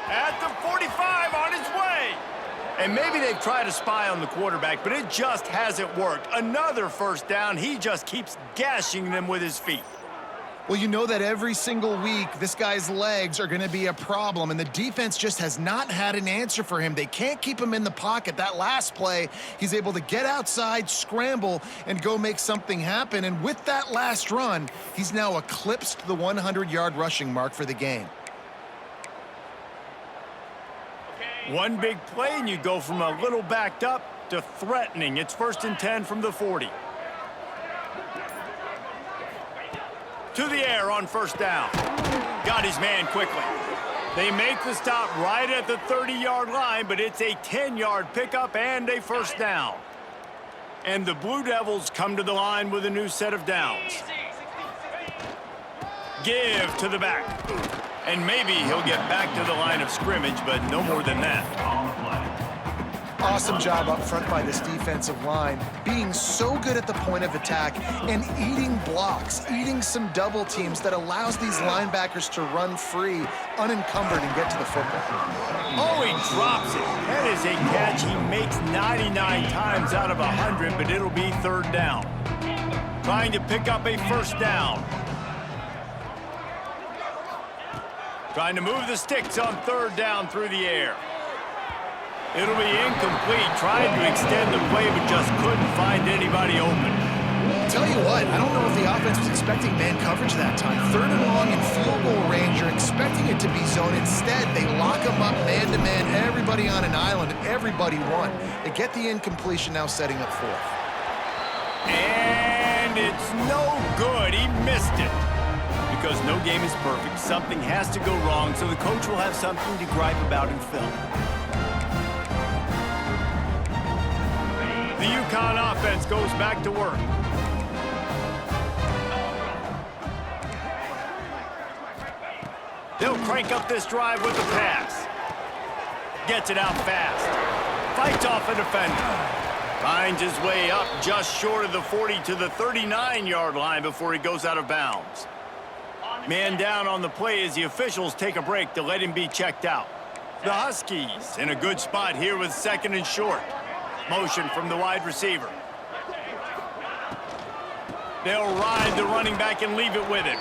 At the 45 on his way. And maybe they've tried to spy on the quarterback, but it just hasn't worked. Another 1st down. He just keeps gashing them with his feet. Well, you know that every single week, this guy's legs are going to be a problem, and the defense just has not had an answer for him. They can't keep him in the pocket. That last play, he's able to get outside, scramble, and go make something happen. And with that last run, he's now eclipsed the 100-yard rushing mark for the game. One big play, and you go from a little backed up to threatening. It's 1st and 10 from the 40. To the air on 1st down. Got his man quickly. They make the stop right at the 30-yard line, but it's a 10-yard pickup and a 1st down. And the Blue Devils come to the line with a new set of downs. Give to the back. And maybe he'll get back to the line of scrimmage, but no more than that. Awesome job up front by this defensive line, being so good at the point of attack and eating blocks, eating some double teams that allows these linebackers to run free, unencumbered, and get to the football. Oh, he drops it. That is a catch he makes 99 times out of 100, but it'll be 3rd down. Trying to pick up a 1st down. Trying to move the sticks on 3rd down through the air. It'll be incomplete. Tried to extend the play, but just couldn't find anybody open. Tell you what, I don't know if the offense was expecting man coverage that time. 3rd and long in field goal range, you're expecting it to be zone. Instead, they lock them up man-to-man, everybody on an island, and everybody won. They get the incompletion, now setting up 4th. And it's no good. He missed it. Because no game is perfect, something has to go wrong, so the coach will have something to gripe about in film. The UConn offense goes back to work. They'll crank up this drive with the pass. Gets it out fast. Fights off a defender. Finds his way up just short of the 40 to the 39-yard line before he goes out of bounds. Man down on the play as the officials take a break to let him be checked out. The Huskies in a good spot here with 2nd and short. Motion from the wide receiver. They'll ride the running back and leave it with him.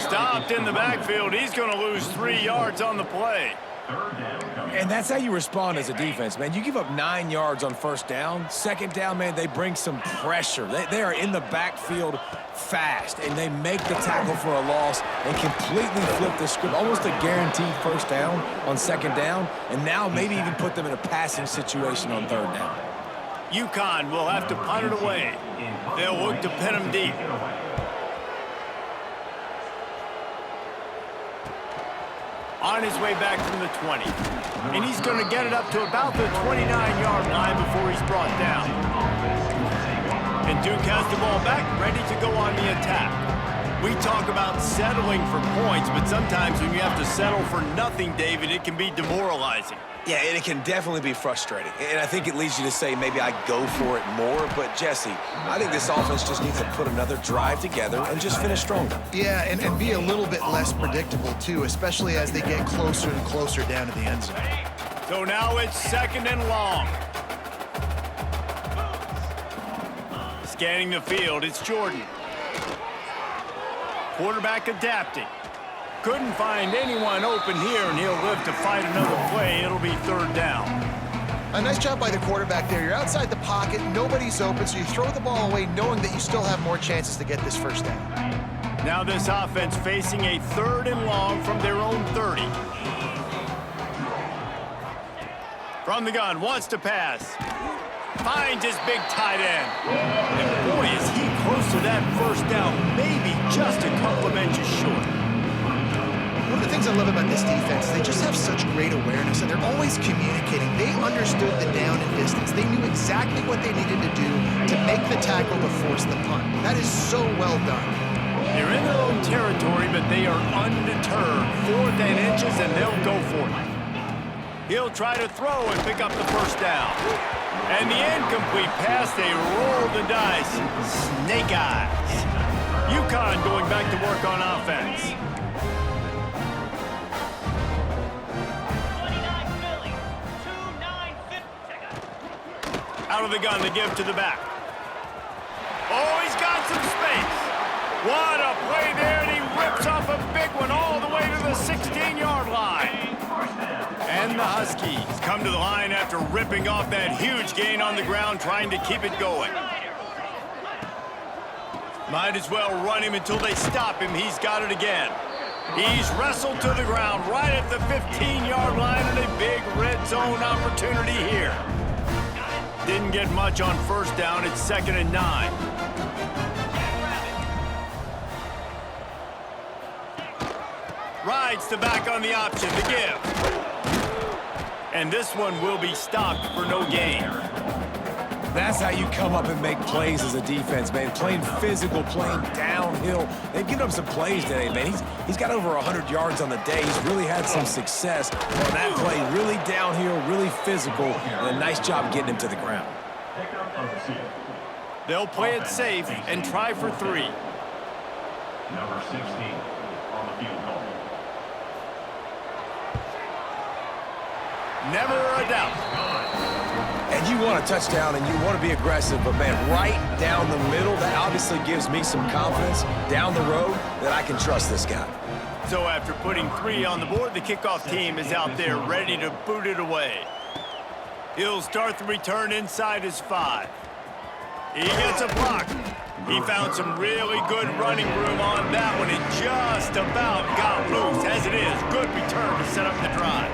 Stopped in the backfield. He's going to lose 3 yards on the play. And that's how you respond as a defense, man. You give up 9 yards on 1st down. 2nd down, man, they bring some pressure. They are in the backfield fast, and they make the tackle for a loss and completely flip the script. Almost a guaranteed 1st down on 2nd down, and now maybe even put them in a passing situation on 3rd down. UConn will have to punt it away. They'll look to pin him deep. On his way back from the 20. And he's going to get it up to about the 29-yard line before he's brought down. And Duke has the ball back, ready to go on the attack. We talk about settling for points, but sometimes when you have to settle for nothing, David, it can be demoralizing. Yeah, and it can definitely be frustrating. And I think it leads you to say maybe I go for it more. But, Jesse, I think this offense just needs to put another drive together and just finish stronger. Yeah, and be a little bit less predictable, too, especially as they get closer and closer down to the end zone. So now it's 2nd and long. Scanning the field, it's Jordan. Quarterback adapting. Couldn't find anyone open here, and he'll live to fight another play. It'll be 3rd down. A nice job by the quarterback there. You're outside the pocket, nobody's open, so you throw the ball away knowing that you still have more chances to get this 1st down. Now this offense facing a 3rd and long from their own 30. From the gun, wants to pass. Finds his big tight end. And boy, is he close to that 1st down. Maybe just a couple of inches short. One of the things I love about this defense is they just have such great awareness, and they're always communicating. They understood the down and distance. They knew exactly what they needed to do to make the tackle to force the punt. That is so well done. They're in their own territory, but they are undeterred. 4th and inches, and they'll go for it. He'll try to throw and pick up the first down. And the incomplete pass, they roll the dice. Snake eyes. UConn going back to work on offense. Out of the gun, the give to the back. Oh, he's got some space. What a play there, and he rips off a big one all the way to the 16-yard line. And the Huskies come to the line after ripping off that huge gain on the ground, trying to keep it going. Might as well run him until they stop him. He's got it again. He's wrestled to the ground right at the 15-yard line, and a big red zone opportunity here. Didn't get much on first down. It's 2nd and 9. Rides the back on the option, the give. And this one will be stopped for no gain. That's how you come up and make plays as a defense, man. Playing physical, playing downhill. They've given him some plays today, man. He's got over 100 yards on the day. He's really had some success on that play. Really downhill, really physical, and a nice job getting him to the ground. They'll play it safe and try for 3. Number 16 on the field goal. Never a doubt. And you want a touchdown and you want to be aggressive, but man, right down the middle, that obviously gives me some confidence down the road that I can trust this guy. So after putting 3 on the board, the kickoff team is out there ready to boot it away. He'll start the return inside his 5. He gets a block. He found some really good running room on that one. It just about got loose. As it is, good return to set up the drive.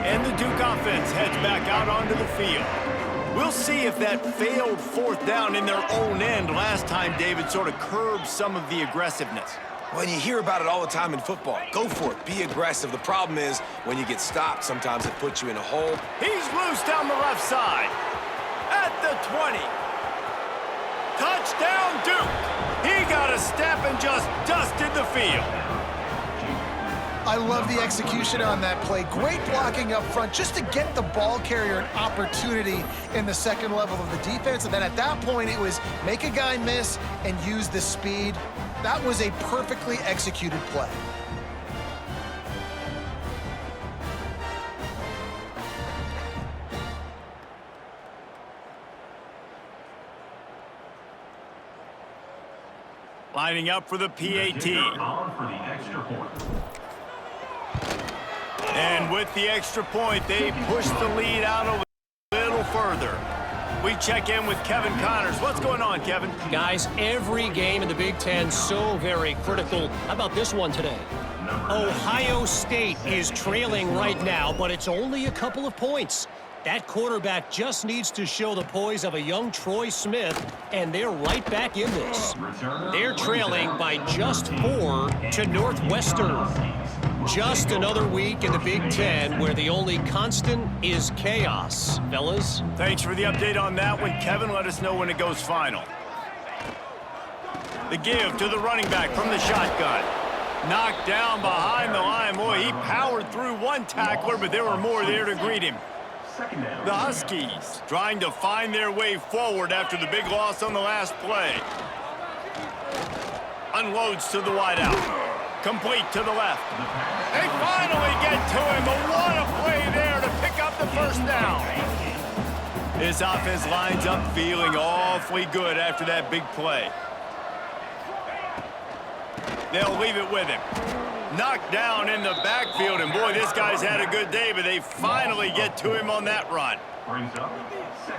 And the Duke offense heads back out onto the field. We'll see if that failed 4th down in their own end last time, David, sort of curbed some of the aggressiveness. Well, you hear about it all the time in football. Go for it. Be aggressive. The problem is when you get stopped, sometimes it puts you in a hole. He's loose down the left side. At the 20. Touchdown, Duke. He got a step and just dusted the field. I love the execution on that play. Great blocking up front just to get the ball carrier an opportunity in the second level of the defense. And then at that point, it was make a guy miss and use the speed. That was a perfectly executed play. Lining up for the PAT. On for the extra point. And with the extra point, they push the lead out a little further. We check in with Kevin Connors. What's going on, Kevin? Guys, every game in the Big Ten so very critical. How about this one today? Ohio State is trailing right now, but it's only a couple of points. That quarterback just needs to show the poise of a young Troy Smith, and they're right back in this. They're trailing by just 4 to Northwestern. Just another week in the Big Ten where the only constant is chaos, fellas. Thanks for the update on that one, Kevin. Let us know when it goes final. The give to the running back from the shotgun. Knocked down behind the line. Boy, he powered through one tackler, but there were more there to greet him. The Huskies trying to find their way forward after the big loss on the last play. Unloads to the wideout. Complete to the left. They finally get to him, but what a play there to pick up the first down. This offense lines up feeling awfully good after that big play. They'll leave it with him. Knocked down in the backfield, and boy, this guy's had a good day, but they finally get to him on that run.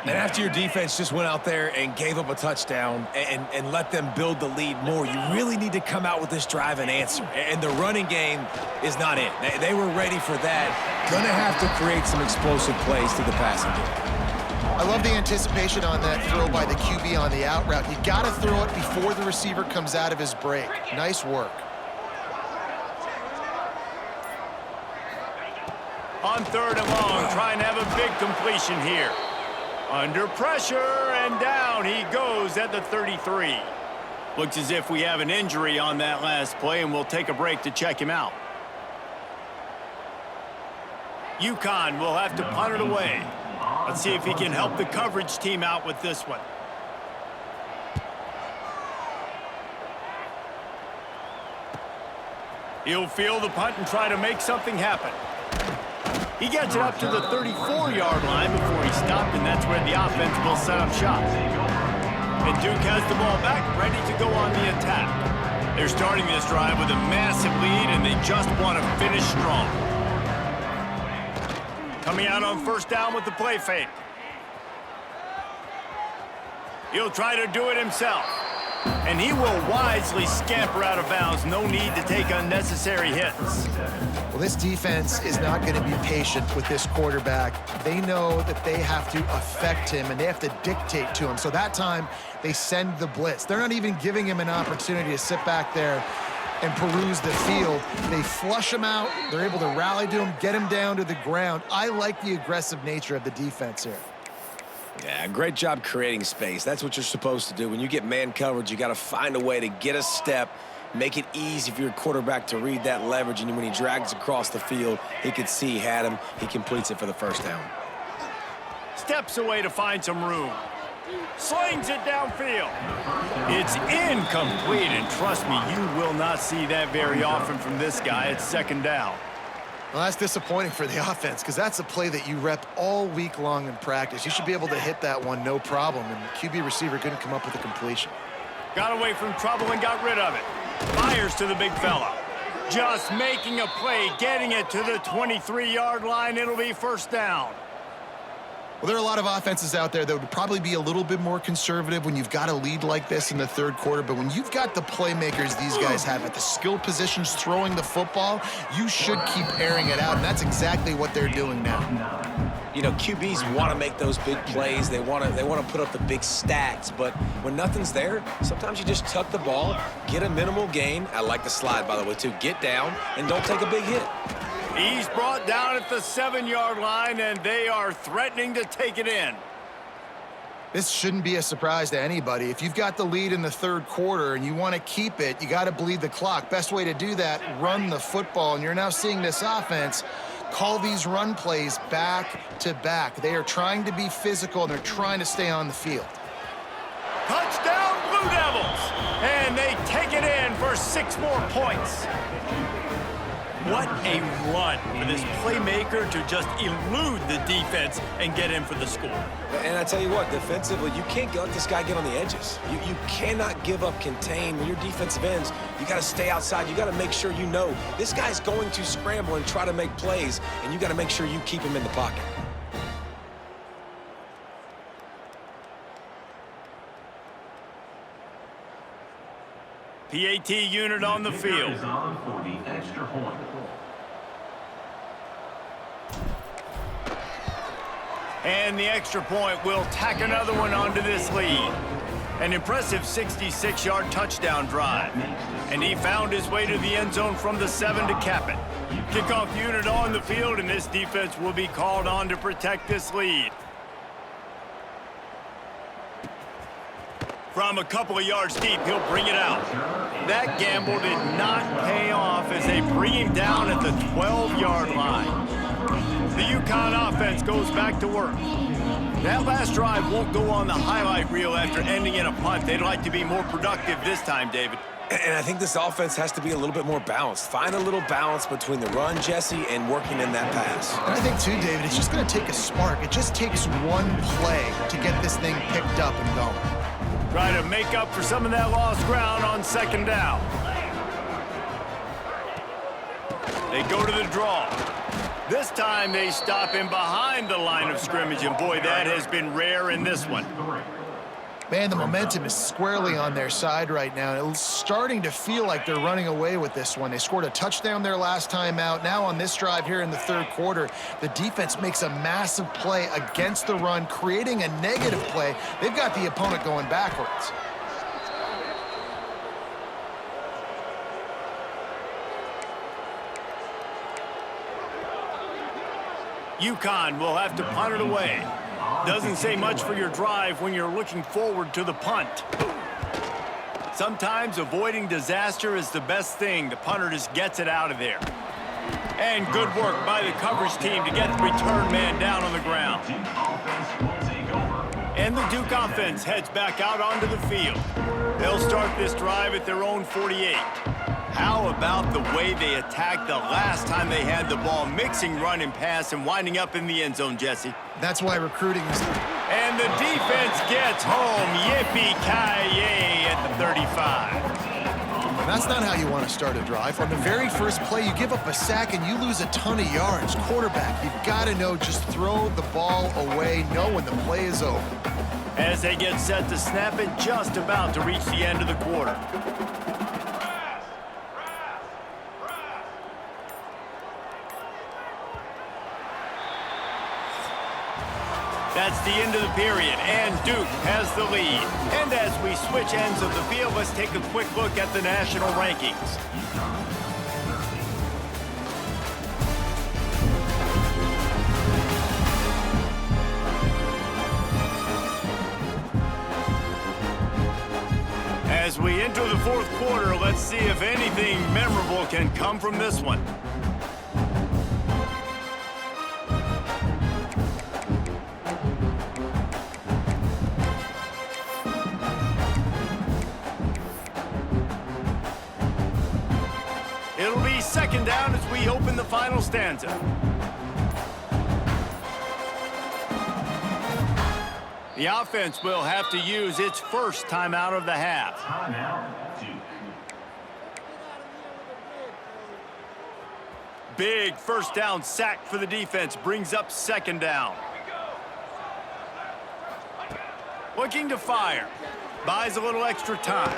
And after your defense just went out there and gave up a touchdown and let them build the lead more, you really need to come out with this drive and answer. And the running game is not it. They were ready for that. Gonna have to create some explosive plays to the passing game. I love the anticipation on that throw by the QB on the out route. You got to throw it before the receiver comes out of his break. Nice work. On 3rd and long, trying to have a big completion here. Under pressure, and down he goes at the 33. Looks as if we have an injury on that last play, and we'll take a break to check him out. UCONN will have to punt it away. Let's see if he can help the coverage team out with this one. He'll field the punt and try to make something happen. He gets it up to the 34-yard line before he stopped, and that's where the offense will set up shop. And Duke has the ball back, ready to go on the attack. They're starting this drive with a massive lead, and they just want to finish strong. Coming out on 1st down with the play fake. He'll try to do it himself. And he will wisely scamper out of bounds. No need to take unnecessary hits. Well, this defense is not going to be patient with this quarterback. They know that they have to affect him, and they have to dictate to him. So that time, they send the blitz. They're not even giving him an opportunity to sit back there and peruse the field. They flush him out. They're able to rally to him, get him down to the ground. I like the aggressive nature of the defense here. Yeah, great job creating space. That's what you're supposed to do. When you get man coverage, you got to find a way to get a step, make it easy for your quarterback to read that leverage, and when he drags across the field, he can see he had him. He completes it for the 1st down. Steps away to find some room. Slings it downfield. It's incomplete, and trust me, you will not see that very often from this guy. It's 2nd down. Well, that's disappointing for the offense because that's a play that you rep all week long in practice. You should be able to hit that one no problem, and the QB receiver couldn't come up with a completion. Got away from trouble and got rid of it. Fires to the big fella. Just making a play, getting it to the 23-yard line. It'll be 1st down. Well, there are a lot of offenses out there that would probably be a little bit more conservative when you've got a lead like this in the 3rd quarter. But when you've got the playmakers these guys have at the skill positions throwing the football, you should keep airing it out. And that's exactly what they're doing now. You know, QBs want to make those big plays. They want to put up the big stats. But when nothing's there, sometimes you just tuck the ball, get a minimal gain. I like the slide, by the way, too. Get down and don't take a big hit. He's brought down at the 7-yard line, and they are threatening to take it in. This shouldn't be a surprise to anybody. If you've got the lead in the 3rd quarter and you want to keep it, you got to bleed the clock. Best way to do that, run the football. And you're now seeing this offense call these run plays back to back. They are trying to be physical, and they're trying to stay on the field. Touchdown, Blue Devils! And they take it in for 6 more points. What a run for this playmaker to just elude the defense and get in for the score. And I tell you what, defensively, you can't let this guy get on the edges. You cannot give up contain. When your defensive ends, you got to stay outside. You got to make sure you know this guy's going to scramble and try to make plays, and you got to make sure you keep him in the pocket. PAT unit on the field. Is on for the extra point. And the extra point will tack another one onto this lead. An impressive 66-yard touchdown drive. And he found his way to the end zone from the 7 to cap it. Kickoff unit on the field, and this defense will be called on to protect this lead. From a couple of yards deep, he'll bring it out. That gamble did not pay off as they bring him down at the 12-yard line. The UConn offense goes back to work. That last drive won't go on the highlight reel after ending in a punt. They'd like to be more productive this time, David. And I think this offense has to be a little bit more balanced. Find a little balance between the run, Jesse, and working in that pass. And I think, too, David, it's just going to take a spark. It just takes one play to get this thing picked up and going. Try to make up for some of that lost ground on 2nd down. They go to the draw. This time they stop him behind the line of scrimmage, and boy, that has been rare in this one. Man, the momentum is squarely on their side right now. It's starting to feel like they're running away with this one. They scored a touchdown their last time out. Now on this drive here in the 3rd quarter, the defense makes a massive play against the run, creating a negative play. They've got the opponent going backwards. UCONN will have to punt it away. Doesn't say much for your drive when you're looking forward to the punt. Sometimes avoiding disaster is the best thing. The punter just gets it out of there. And good work by the coverage team to get the return man down on the ground. And the Duke offense heads back out onto the field. They'll start this drive at their own 48. How about the way they attacked the last time they had the ball, mixing run and pass and winding up in the end zone, Jesse? That's why recruiting is... And the defense gets home. Yippee-ki-yay at the 35. That's not how you want to start a drive. On the very first play, you give up a sack and you lose a ton of yards. Quarterback, you've got to know, just throw the ball away, know when the play is over. As they get set to snap it, just about to reach the end of the quarter. That's the end of the period, and Duke has the lead. And as we switch ends of the field, let's take a quick look at the national rankings. As we enter the fourth quarter, let's see if anything memorable can come from this one. It'll be second down as we open the final stanza. The offense will have to use its first timeout of the half. Timeout, Duke. Big first down sack for the defense brings up second down. Looking to fire. Buys a little extra time.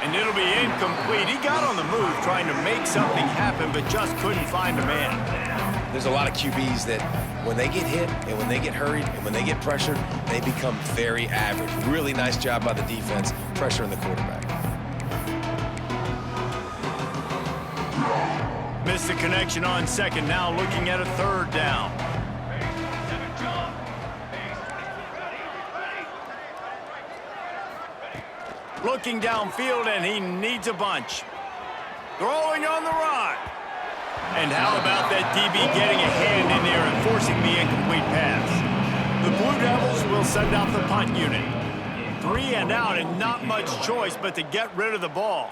And it'll be incomplete. He got on the move trying to make something happen, but just couldn't find a man. There's a lot of QBs that when they get hit and when they get hurried and when they get pressured, they become very average. Really nice job by the defense, pressuring the quarterback. Missed the connection on second, now looking at a third down. Looking downfield, and he needs a bunch. Throwing on the run. And how about that DB getting a hand in there and forcing the incomplete pass? The Blue Devils will send out the punt unit. 3 and out, and not much choice but to get rid of the ball.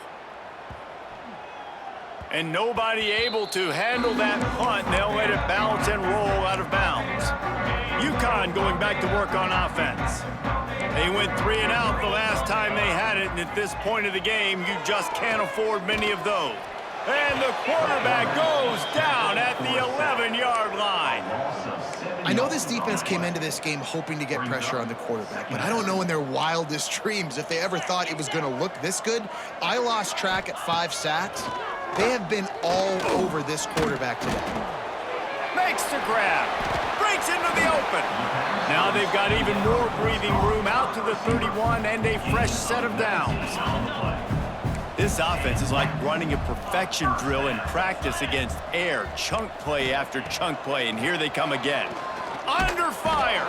And nobody able to handle that punt. They'll let it bounce and roll out of bounds. UConn going back to work on offense. They went 3 and out the last time they had it, and at this point of the game, you just can't afford many of those. And the quarterback goes down at the 11-yard line. I know this defense came into this game hoping to get pressure on the quarterback, but I don't know in their wildest dreams if they ever thought it was going to look this good. I lost track at 5 sacks. They have been all over this quarterback today. Makes the grab. Breaks into the open. Now they've got even more breathing room out to the 31 and a fresh set of downs. This offense is like running a perfection drill in practice against air. Chunk play after chunk play, and here they come again. Under fire.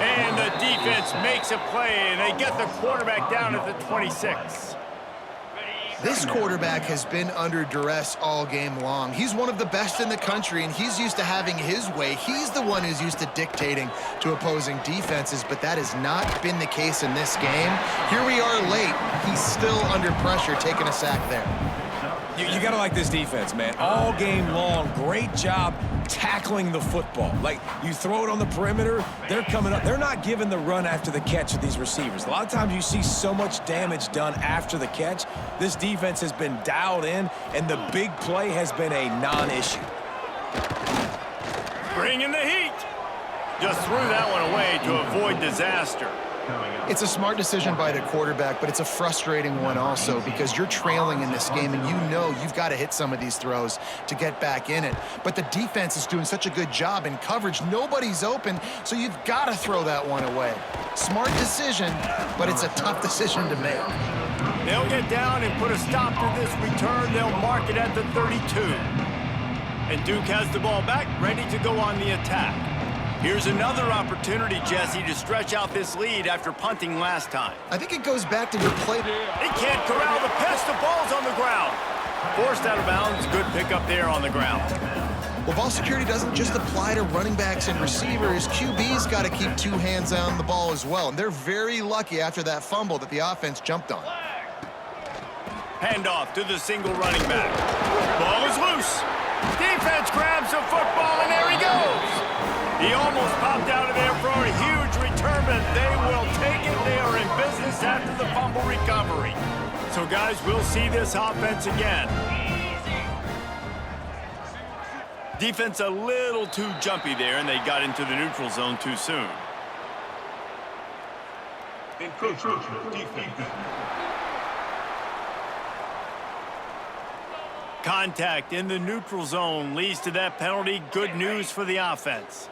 And the defense makes a play, and they get the quarterback down at the 26. This quarterback has been under duress all game long. He's one of the best in the country, and he's used to having his way. He's the one who's used to dictating to opposing defenses, but that has not been the case in this game. Here we are late. He's still under pressure, taking a sack there. You got to like this defense, man. All game long, great job tackling the football. Like, you throw it on the perimeter, they're coming up. They're not giving the run after the catch with these receivers. A lot of times you see so much damage done after the catch. This defense has been dialed in, and the big play has been a non-issue. Bringing the heat. Just threw that one away to avoid disaster. It's a smart decision by the quarterback, but it's a frustrating one also because you're trailing in this game and you know you've got to hit some of these throws to get back in it. But the defense is doing such a good job in coverage. Nobody's open, so you've got to throw that one away. Smart decision, but it's a tough decision to make. They'll get down and put a stop to this return. They'll mark it at the 32. And Duke has the ball back, ready to go on the attack. Here's another opportunity, Jesse, to stretch out this lead after punting last time. I think it goes back to your play. He can't corral the pitch. The ball's on the ground. Forced out of bounds. Good pickup there on the ground. Well, ball security doesn't just apply to running backs and receivers. QB's got to keep two hands on the ball as well. And they're very lucky after that fumble that the offense jumped on. Handoff to the single running back. Ball is loose. Defense grabs the football, and there he goes. He almost popped out of there for a huge return, but they will take it. They are in business after the fumble recovery. So, guys, we'll see this offense again. Defense a little too jumpy there, and they got into the neutral zone too soon. Encroachment, defense. Contact in the neutral zone leads to that penalty. Good news for the offense.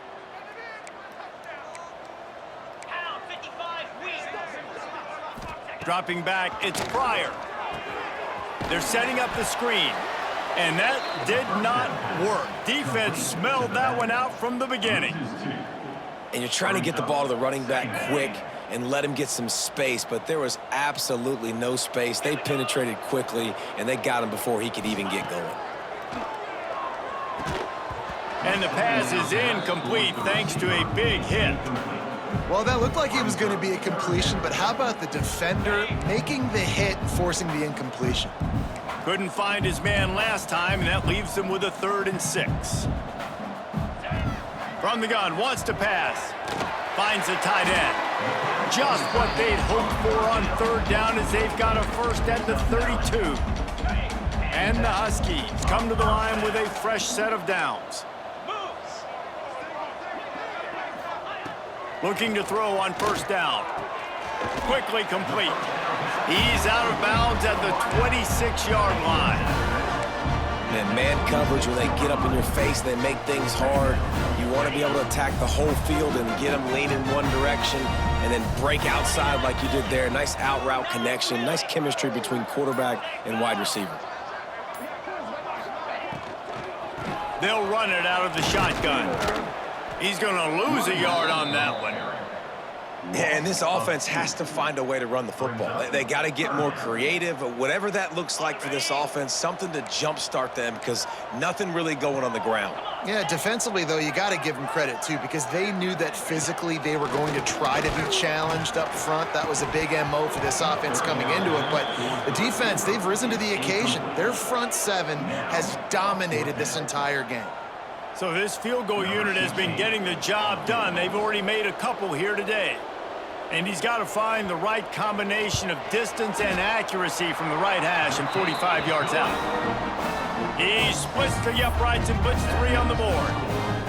Dropping back, it's Pryor. They're setting up the screen, and that did not work. Defense smelled that one out from the beginning. And you're trying to get the ball to the running back quick and let him get some space, but there was absolutely no space. They penetrated quickly, and they got him before he could even get going. And the pass is incomplete thanks to a big hit. Well, that looked like it was going to be a completion, but how about the defender making the hit and forcing the incompletion? Couldn't find his man last time, and that leaves him with a 3rd and 6. From the gun, wants to pass. Finds the tight end. Just what they'd hoped for on 3rd down as they've got a first at the 32. And the Huskies come to the line with a fresh set of downs. Looking to throw on 1st down. Quickly complete. He's out of bounds at the 26-yard line. And man coverage, when they get up in your face, they make things hard. You want to be able to attack the whole field and get them lean in one direction and then break outside like you did there. Nice out route connection, nice chemistry between quarterback and wide receiver. They'll run it out of the shotgun. He's going to lose a yard on that one. Yeah, and this offense has to find a way to run the football. They got to get more creative, whatever that looks like for this offense, something to jumpstart them because nothing really going on the ground. Yeah, defensively, though, you got to give them credit, too, because they knew that physically they were going to try to be challenged up front. That was a big MO for this offense coming into it. But the defense, they've risen to the occasion. Their front 7 has dominated this entire game. So this field goal unit has been getting the job done. They've already made a couple here today. And he's got to find the right combination of distance and accuracy from the right hash and 45 yards out. He splits the uprights and puts 3 on the board.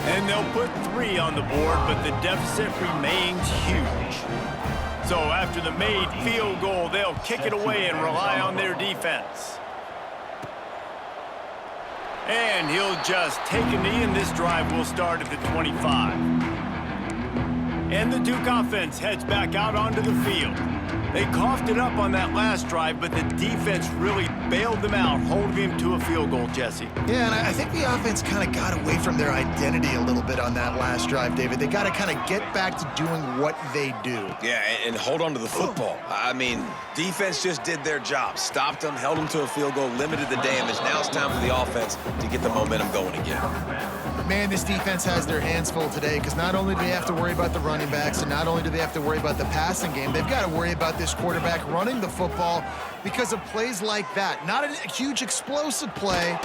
And they'll put 3 on the board, but the deficit remains huge. So after the made field goal, they'll kick it away and rely on their defense. And he'll just take a knee, and this drive will start at the 25. And the Duke offense heads back out onto the field. They coughed it up on that last drive, but the defense really bailed them out, holding him to a field goal, Jesse. Yeah, and I think the offense kind of got away from their identity a little bit on that last drive, David. They got to kind of get back to doing what they do. Yeah, and hold on to the football. I mean, defense just did their job. Stopped them, held them to a field goal, limited the damage. Now it's time for the offense to get the momentum going again. Man, this defense has their hands full today because not only do they have to worry about the running backs and not only do they have to worry about the passing game, they've got to worry about this quarterback running the football because of plays like that. Not a huge explosive play,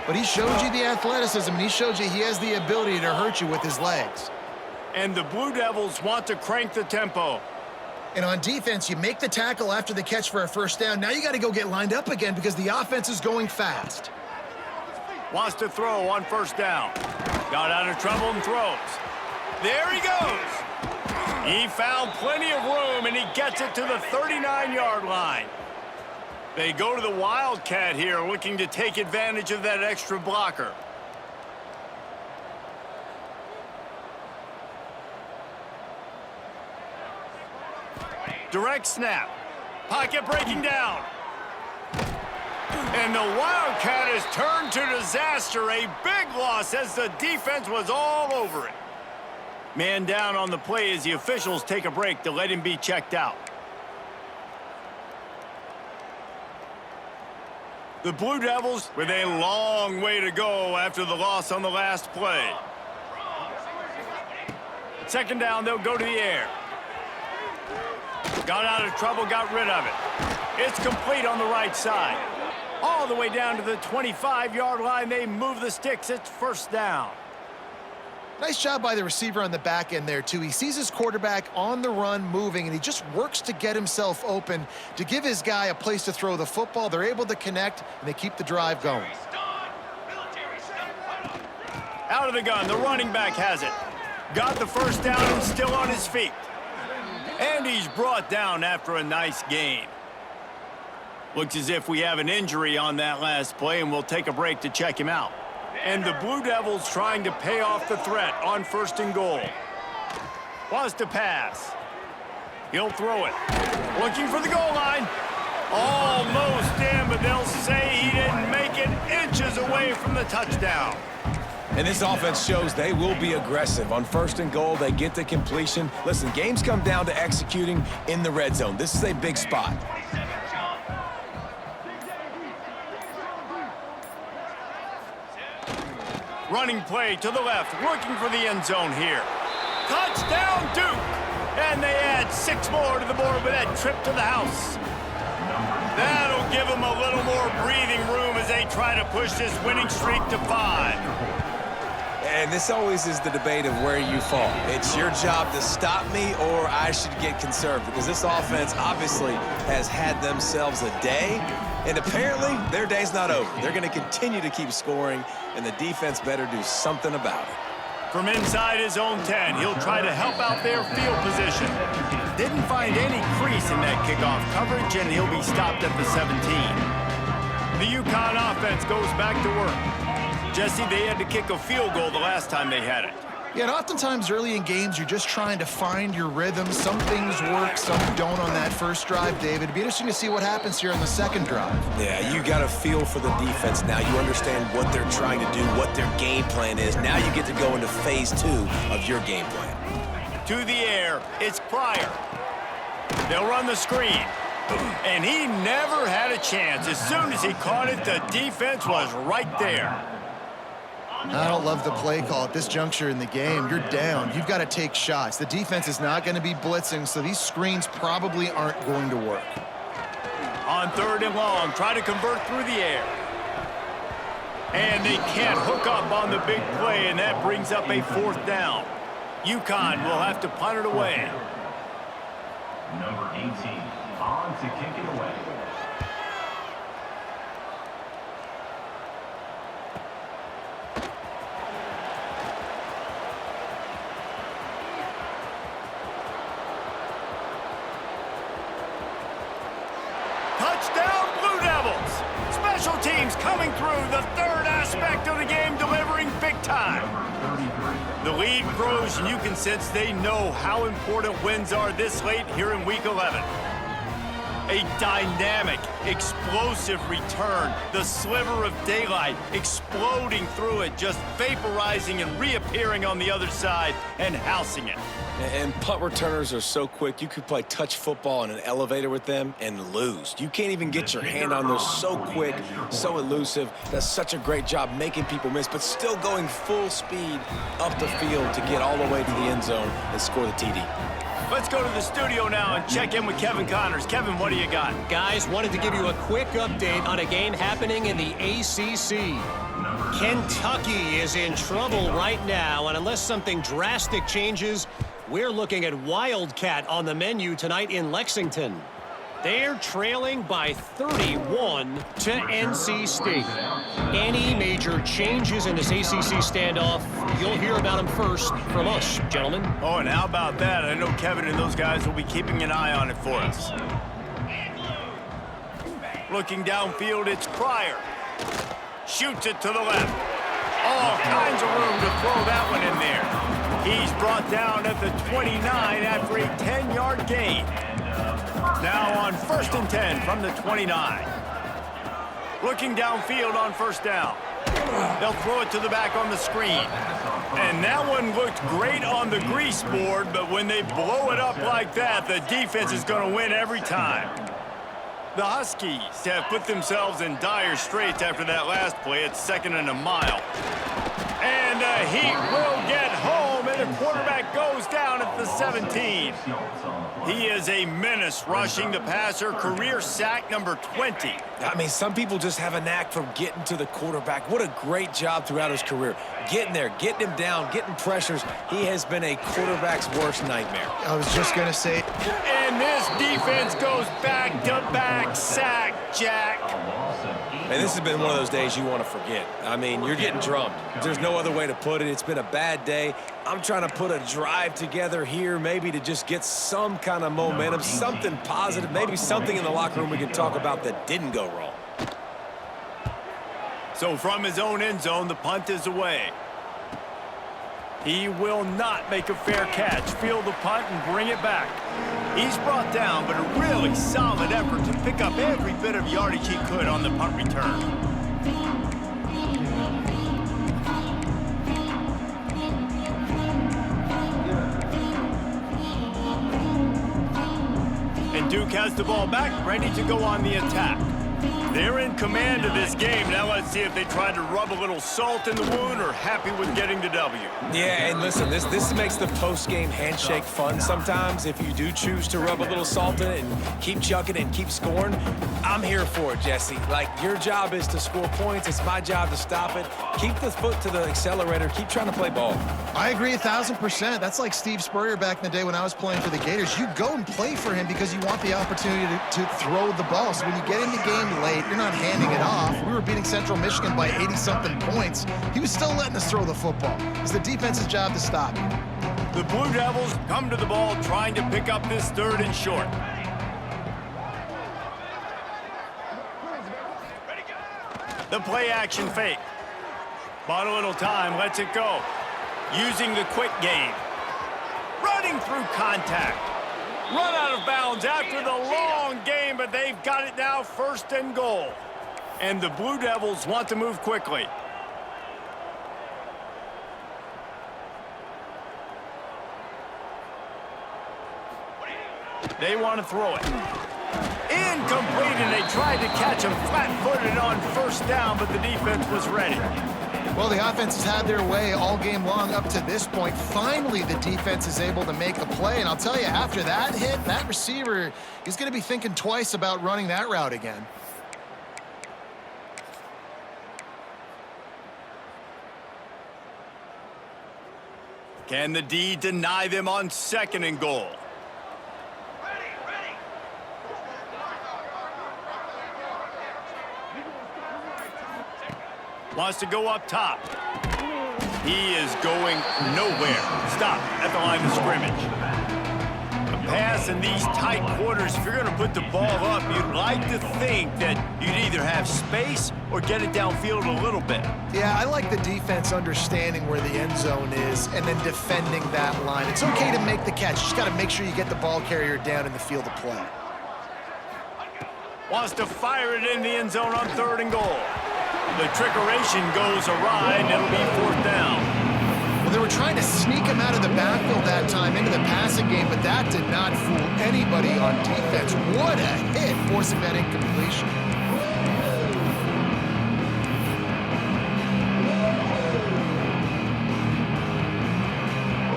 but he showed you the athleticism, and he showed you he has the ability to hurt you with his legs. And the Blue Devils want to crank the tempo. And on defense, you make the tackle after the catch for a 1st down. Now you got to go get lined up again because the offense is going fast. Wants to throw on 1st down. Got out of trouble and throws. There he goes. He found plenty of room, and he gets it to the 39-yard line. They go to the Wildcat here, looking to take advantage of that extra blocker. Direct snap. Pocket breaking down. And And the Wildcat has turned to disaster. A big loss as the defense was all over it. Man down on the play as the officials take a break to let him be checked out. The Blue Devils with a long way to go after the loss on the last play. Second down, they'll go to the air. Got out of trouble, got rid of it. It's complete on the right side. All the way down to the 25-yard line, they move the sticks. It's first down. Nice job by the receiver on the back end there, too. He sees his quarterback on the run moving, and he just works to get himself open to give his guy a place to throw the football. They're able to connect, and they keep the drive going. Out of the gun, the running back has it. Got the first down and still on his feet. And he's brought down after a nice gain. Looks as if we have an injury on that last play, and we'll take a break to check him out. And the Blue Devils trying to pay off the threat on 1st and goal. Wants to pass. He'll throw it. Looking for the goal line. Almost in, but they'll say he didn't make it, inches away from the touchdown. And this offense shows they will be aggressive. On 1st and goal, they get the completion. Listen, games come down to executing in the red zone. This is a big spot. Running play to the left, looking for the end zone here. Touchdown, Duke! And they add 6 more to the board with that trip to the house. That'll give them a little more breathing room as they try to push this winning streak to 5. And this always is the debate of where you fall. It's your job to stop me, or I should get conserved, because this offense obviously has had themselves a day, and apparently their day's not over. They're going to continue to keep scoring, and the defense better do something about it. From inside his own 10, he'll try to help out their field position. Didn't find any crease in that kickoff coverage, and he'll be stopped at the 17. The UConn offense goes back to work. Jesse, they had to kick a field goal the last time they had it. Yeah, and oftentimes early in games, you're just trying to find your rhythm. Some things work, some don't on that first drive, David. It'd be interesting to see what happens here on the second drive. Yeah, you got a feel for the defense now. You understand what they're trying to do, what their game plan is. Now you get to go into phase 2 of your game plan. To the air, it's Pryor. They'll run the screen. And he never had a chance. As soon as he caught it, the defense was right there. I don't love the play call at this juncture in the game. You're down. You've got to take shots. The defense is not going to be blitzing, so these screens probably aren't going to work. On 3rd and long, try to convert through the air. And they can't hook up on the big play, and that brings up a 4th down. UConn will have to punt it away. Number 18, on to kick it away. Touchdown, Blue Devils! Special teams coming through, the 3rd aspect of the game, delivering big time. The lead grows, and you can sense they know how important wins are this late here in Week 11. A dynamic, explosive return. The sliver of daylight exploding through it, just vaporizing and reappearing on the other side and housing it. And punt returners are so quick, you could play touch football in an elevator with them and lose. You can't even get your hand on those. So quick, so elusive. Does such a great job making people miss, but still going full speed up the field to get all the way to the end zone and score the TD. Let's go to the studio now and check in with Kevin Connors. Kevin, what do you got? Guys, wanted to give you a quick update on a game happening in the ACC. Kentucky is in trouble right now, and unless something drastic changes, we're looking at Wildcat on the menu tonight in Lexington. They're trailing by 31 to NC State. Any major changes in this ACC standoff, you'll hear about them first from us, gentlemen. Oh, and how about that? I know Kevin and those guys will be keeping an eye on it for us. Looking downfield, it's Pryor. Shoots it to the left. All kinds of room to throw that one in there. He's brought down at the 29 after a 10-yard gain. Now on 1st and 10 from the 29. Looking downfield on first down. They'll throw it to the back on the screen. And that one looked great on the grease board, but when they blow it up like that, the defense is going to win every time. The Huskies have put themselves in dire straits after that last play. It's 2nd and a mile. And the Heat will get home, and the quarterback goes down at the 17. He is a menace rushing the passer, career sack number 20. I mean, some people just have a knack for getting to the quarterback. What a great job throughout his career. Getting there, getting him down, getting pressures. He has been a quarterback's worst nightmare. I was just going to say. And this defense goes back-to-back sack, Jack. And this has been one of those days you want to forget. I mean, you're getting drummed. There's no other way to put it. It's been a bad day. I'm trying to put a drive together here, maybe to just get some kind of momentum, something positive, maybe something in the locker room we can talk about that didn't go wrong. So from his own end zone, the punt is away. He will not make a fair catch, field the punt, and bring it back. He's brought down, but a really solid effort to pick up every bit of yardage he could on the punt return. And Duke has the ball back, ready to go on the attack. They're in command of this game. Now let's see if they try to rub a little salt in the wound or happy with getting the W. Yeah, and listen, this makes the post-game handshake fun sometimes. If you do choose to rub a little salt in it and keep chucking and keep scoring, I'm here for it, Jesse. Like, your job is to score points. It's my job to stop it. Keep the foot to the accelerator. Keep trying to play ball. I agree 1,000%. That's like Steve Spurrier back in the day when I was playing for the Gators. You go and play for him because you want the opportunity to throw the ball. So when you get in the game late, you're not handing it off. We were beating Central Michigan by 80-something points. He was still letting us throw the football. It's the defense's job to stop you. The Blue Devils come to the ball trying to pick up this 3rd and short. The play action fake. Bought a little time, lets it go. Using the quick game. Running through contact. Run out of bounds after the long game, but they've got it now, 1st and goal. And the Blue Devils want to move quickly. They want to throw it. Incomplete, and they tried to catch him flat-footed on 1st down, but the defense was ready. Well, the offense has had their way all game long up to this point. Finally, the defense is able to make a play. And I'll tell you, after that hit, that receiver is going to be thinking twice about running that route again. Can the D deny them on 2nd and goal? Wants to go up top. He is going nowhere. Stop at the line of scrimmage. A pass in these tight quarters, if you're going to put the ball up, you'd like to think that you'd either have space or get it downfield a little bit. Yeah, I like the defense understanding where the end zone is and then defending that line. It's okay to make the catch. You just got to make sure you get the ball carrier down in the field of play. Wants to fire it in the end zone on 3rd and goal. The trickeration goes awry, and it'll be 4th down. Well, they were trying to sneak him out of the backfield that time into the passing game, but that did not fool anybody on defense. What a hit, forcing that incompletion.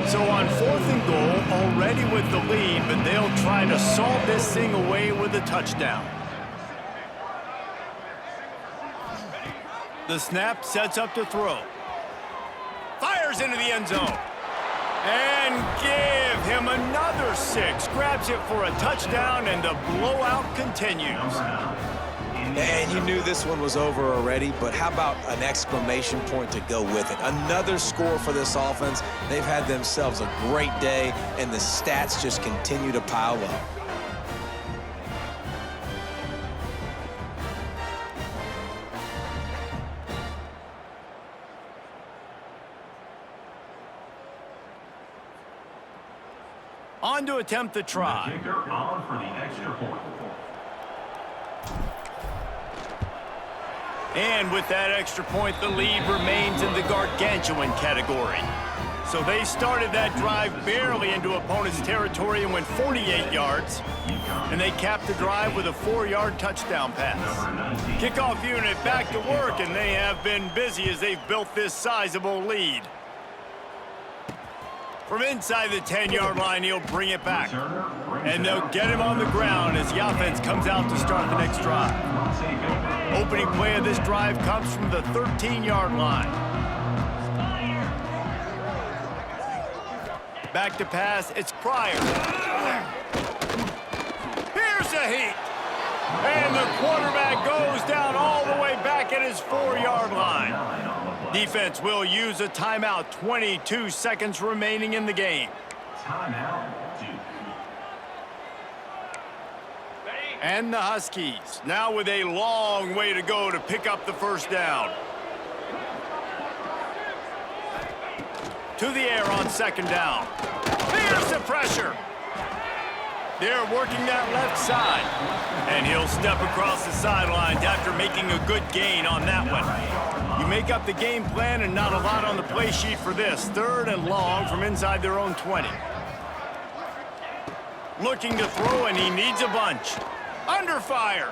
So on 4th and goal, already with the lead, but they'll try to salt this thing away with a touchdown. The snap sets up to throw. Fires into the end zone. And give him another 6. Grabs it for a touchdown, and the blowout continues. And you knew this one was over already, but how about an exclamation point to go with it? Another score for this offense. They've had themselves a great day, and the stats just continue to pile up. On to attempt the try. The kicker on for the extra point. And with that extra point, the lead remains in the gargantuan category. So they started that drive barely into opponent's territory and went 48 yards. And they capped the drive with a 4-yard touchdown pass. Kickoff unit back to work, and they have been busy as they've built this sizable lead. From inside the 10-yard line, he'll bring it back. And they'll get him on the ground as the offense comes out to start the next drive. Opening play of this drive comes from the 13-yard line. Back to pass, it's Pryor. Here's the heat. And the quarterback goes down all the way back at his 4-yard line. Defense will use a timeout. 22 seconds remaining in the game. Timeout. And the Huskies now with a long way to go to pick up the first down. To the air on second down. Here's the pressure. They're working that left side. And he'll step across the sidelines after making a good gain on that one. You make up the game plan and not a lot on the play sheet for this. 3rd and long from inside their own 20. Looking to throw, and he needs a bunch. Under fire.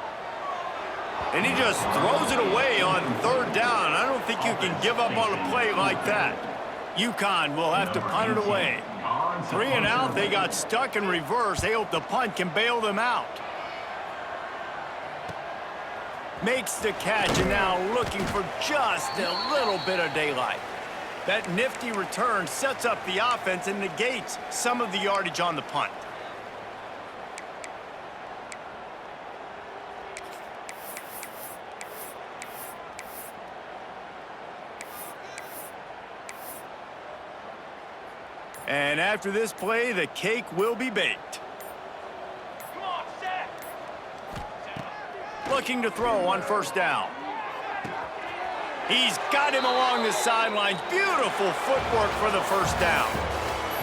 And he just throws it away on 3rd down. I don't think you can give up on a play like that. UConn will have to punt it away. 3 and out, they got stuck in reverse. They hope the punt can bail them out. Makes the catch, and now looking for just a little bit of daylight. That nifty return sets up the offense and negates some of the yardage on the punt. And after this play, the cake will be baked. Looking to throw on 1st down. He's got him along the sidelines. Beautiful footwork for the 1st down.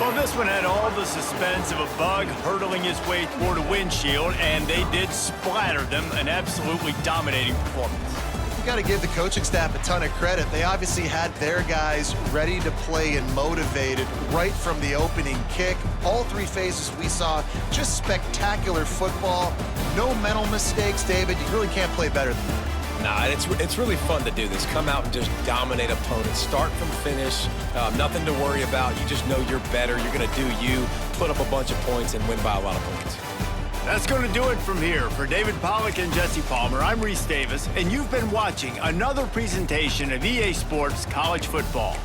Well, this one had all the suspense of a bug hurtling his way toward a windshield, and they did splatter them. An absolutely dominating performance. You got to give the coaching staff a ton of credit. They obviously had their guys ready to play and motivated right from the opening kick. All 3 phases we saw, just spectacular football. No mental mistakes, David. You really can't play better than that. Nah, it's really fun to do this. Come out and just dominate opponents. Start from finish. Nothing to worry about. You just know you're better. You're going to do you, put up a bunch of points, and win by a lot of points. That's going to do it from here. For David Pollack and Jesse Palmer, I'm Reese Davis, and you've been watching another presentation of EA Sports College Football.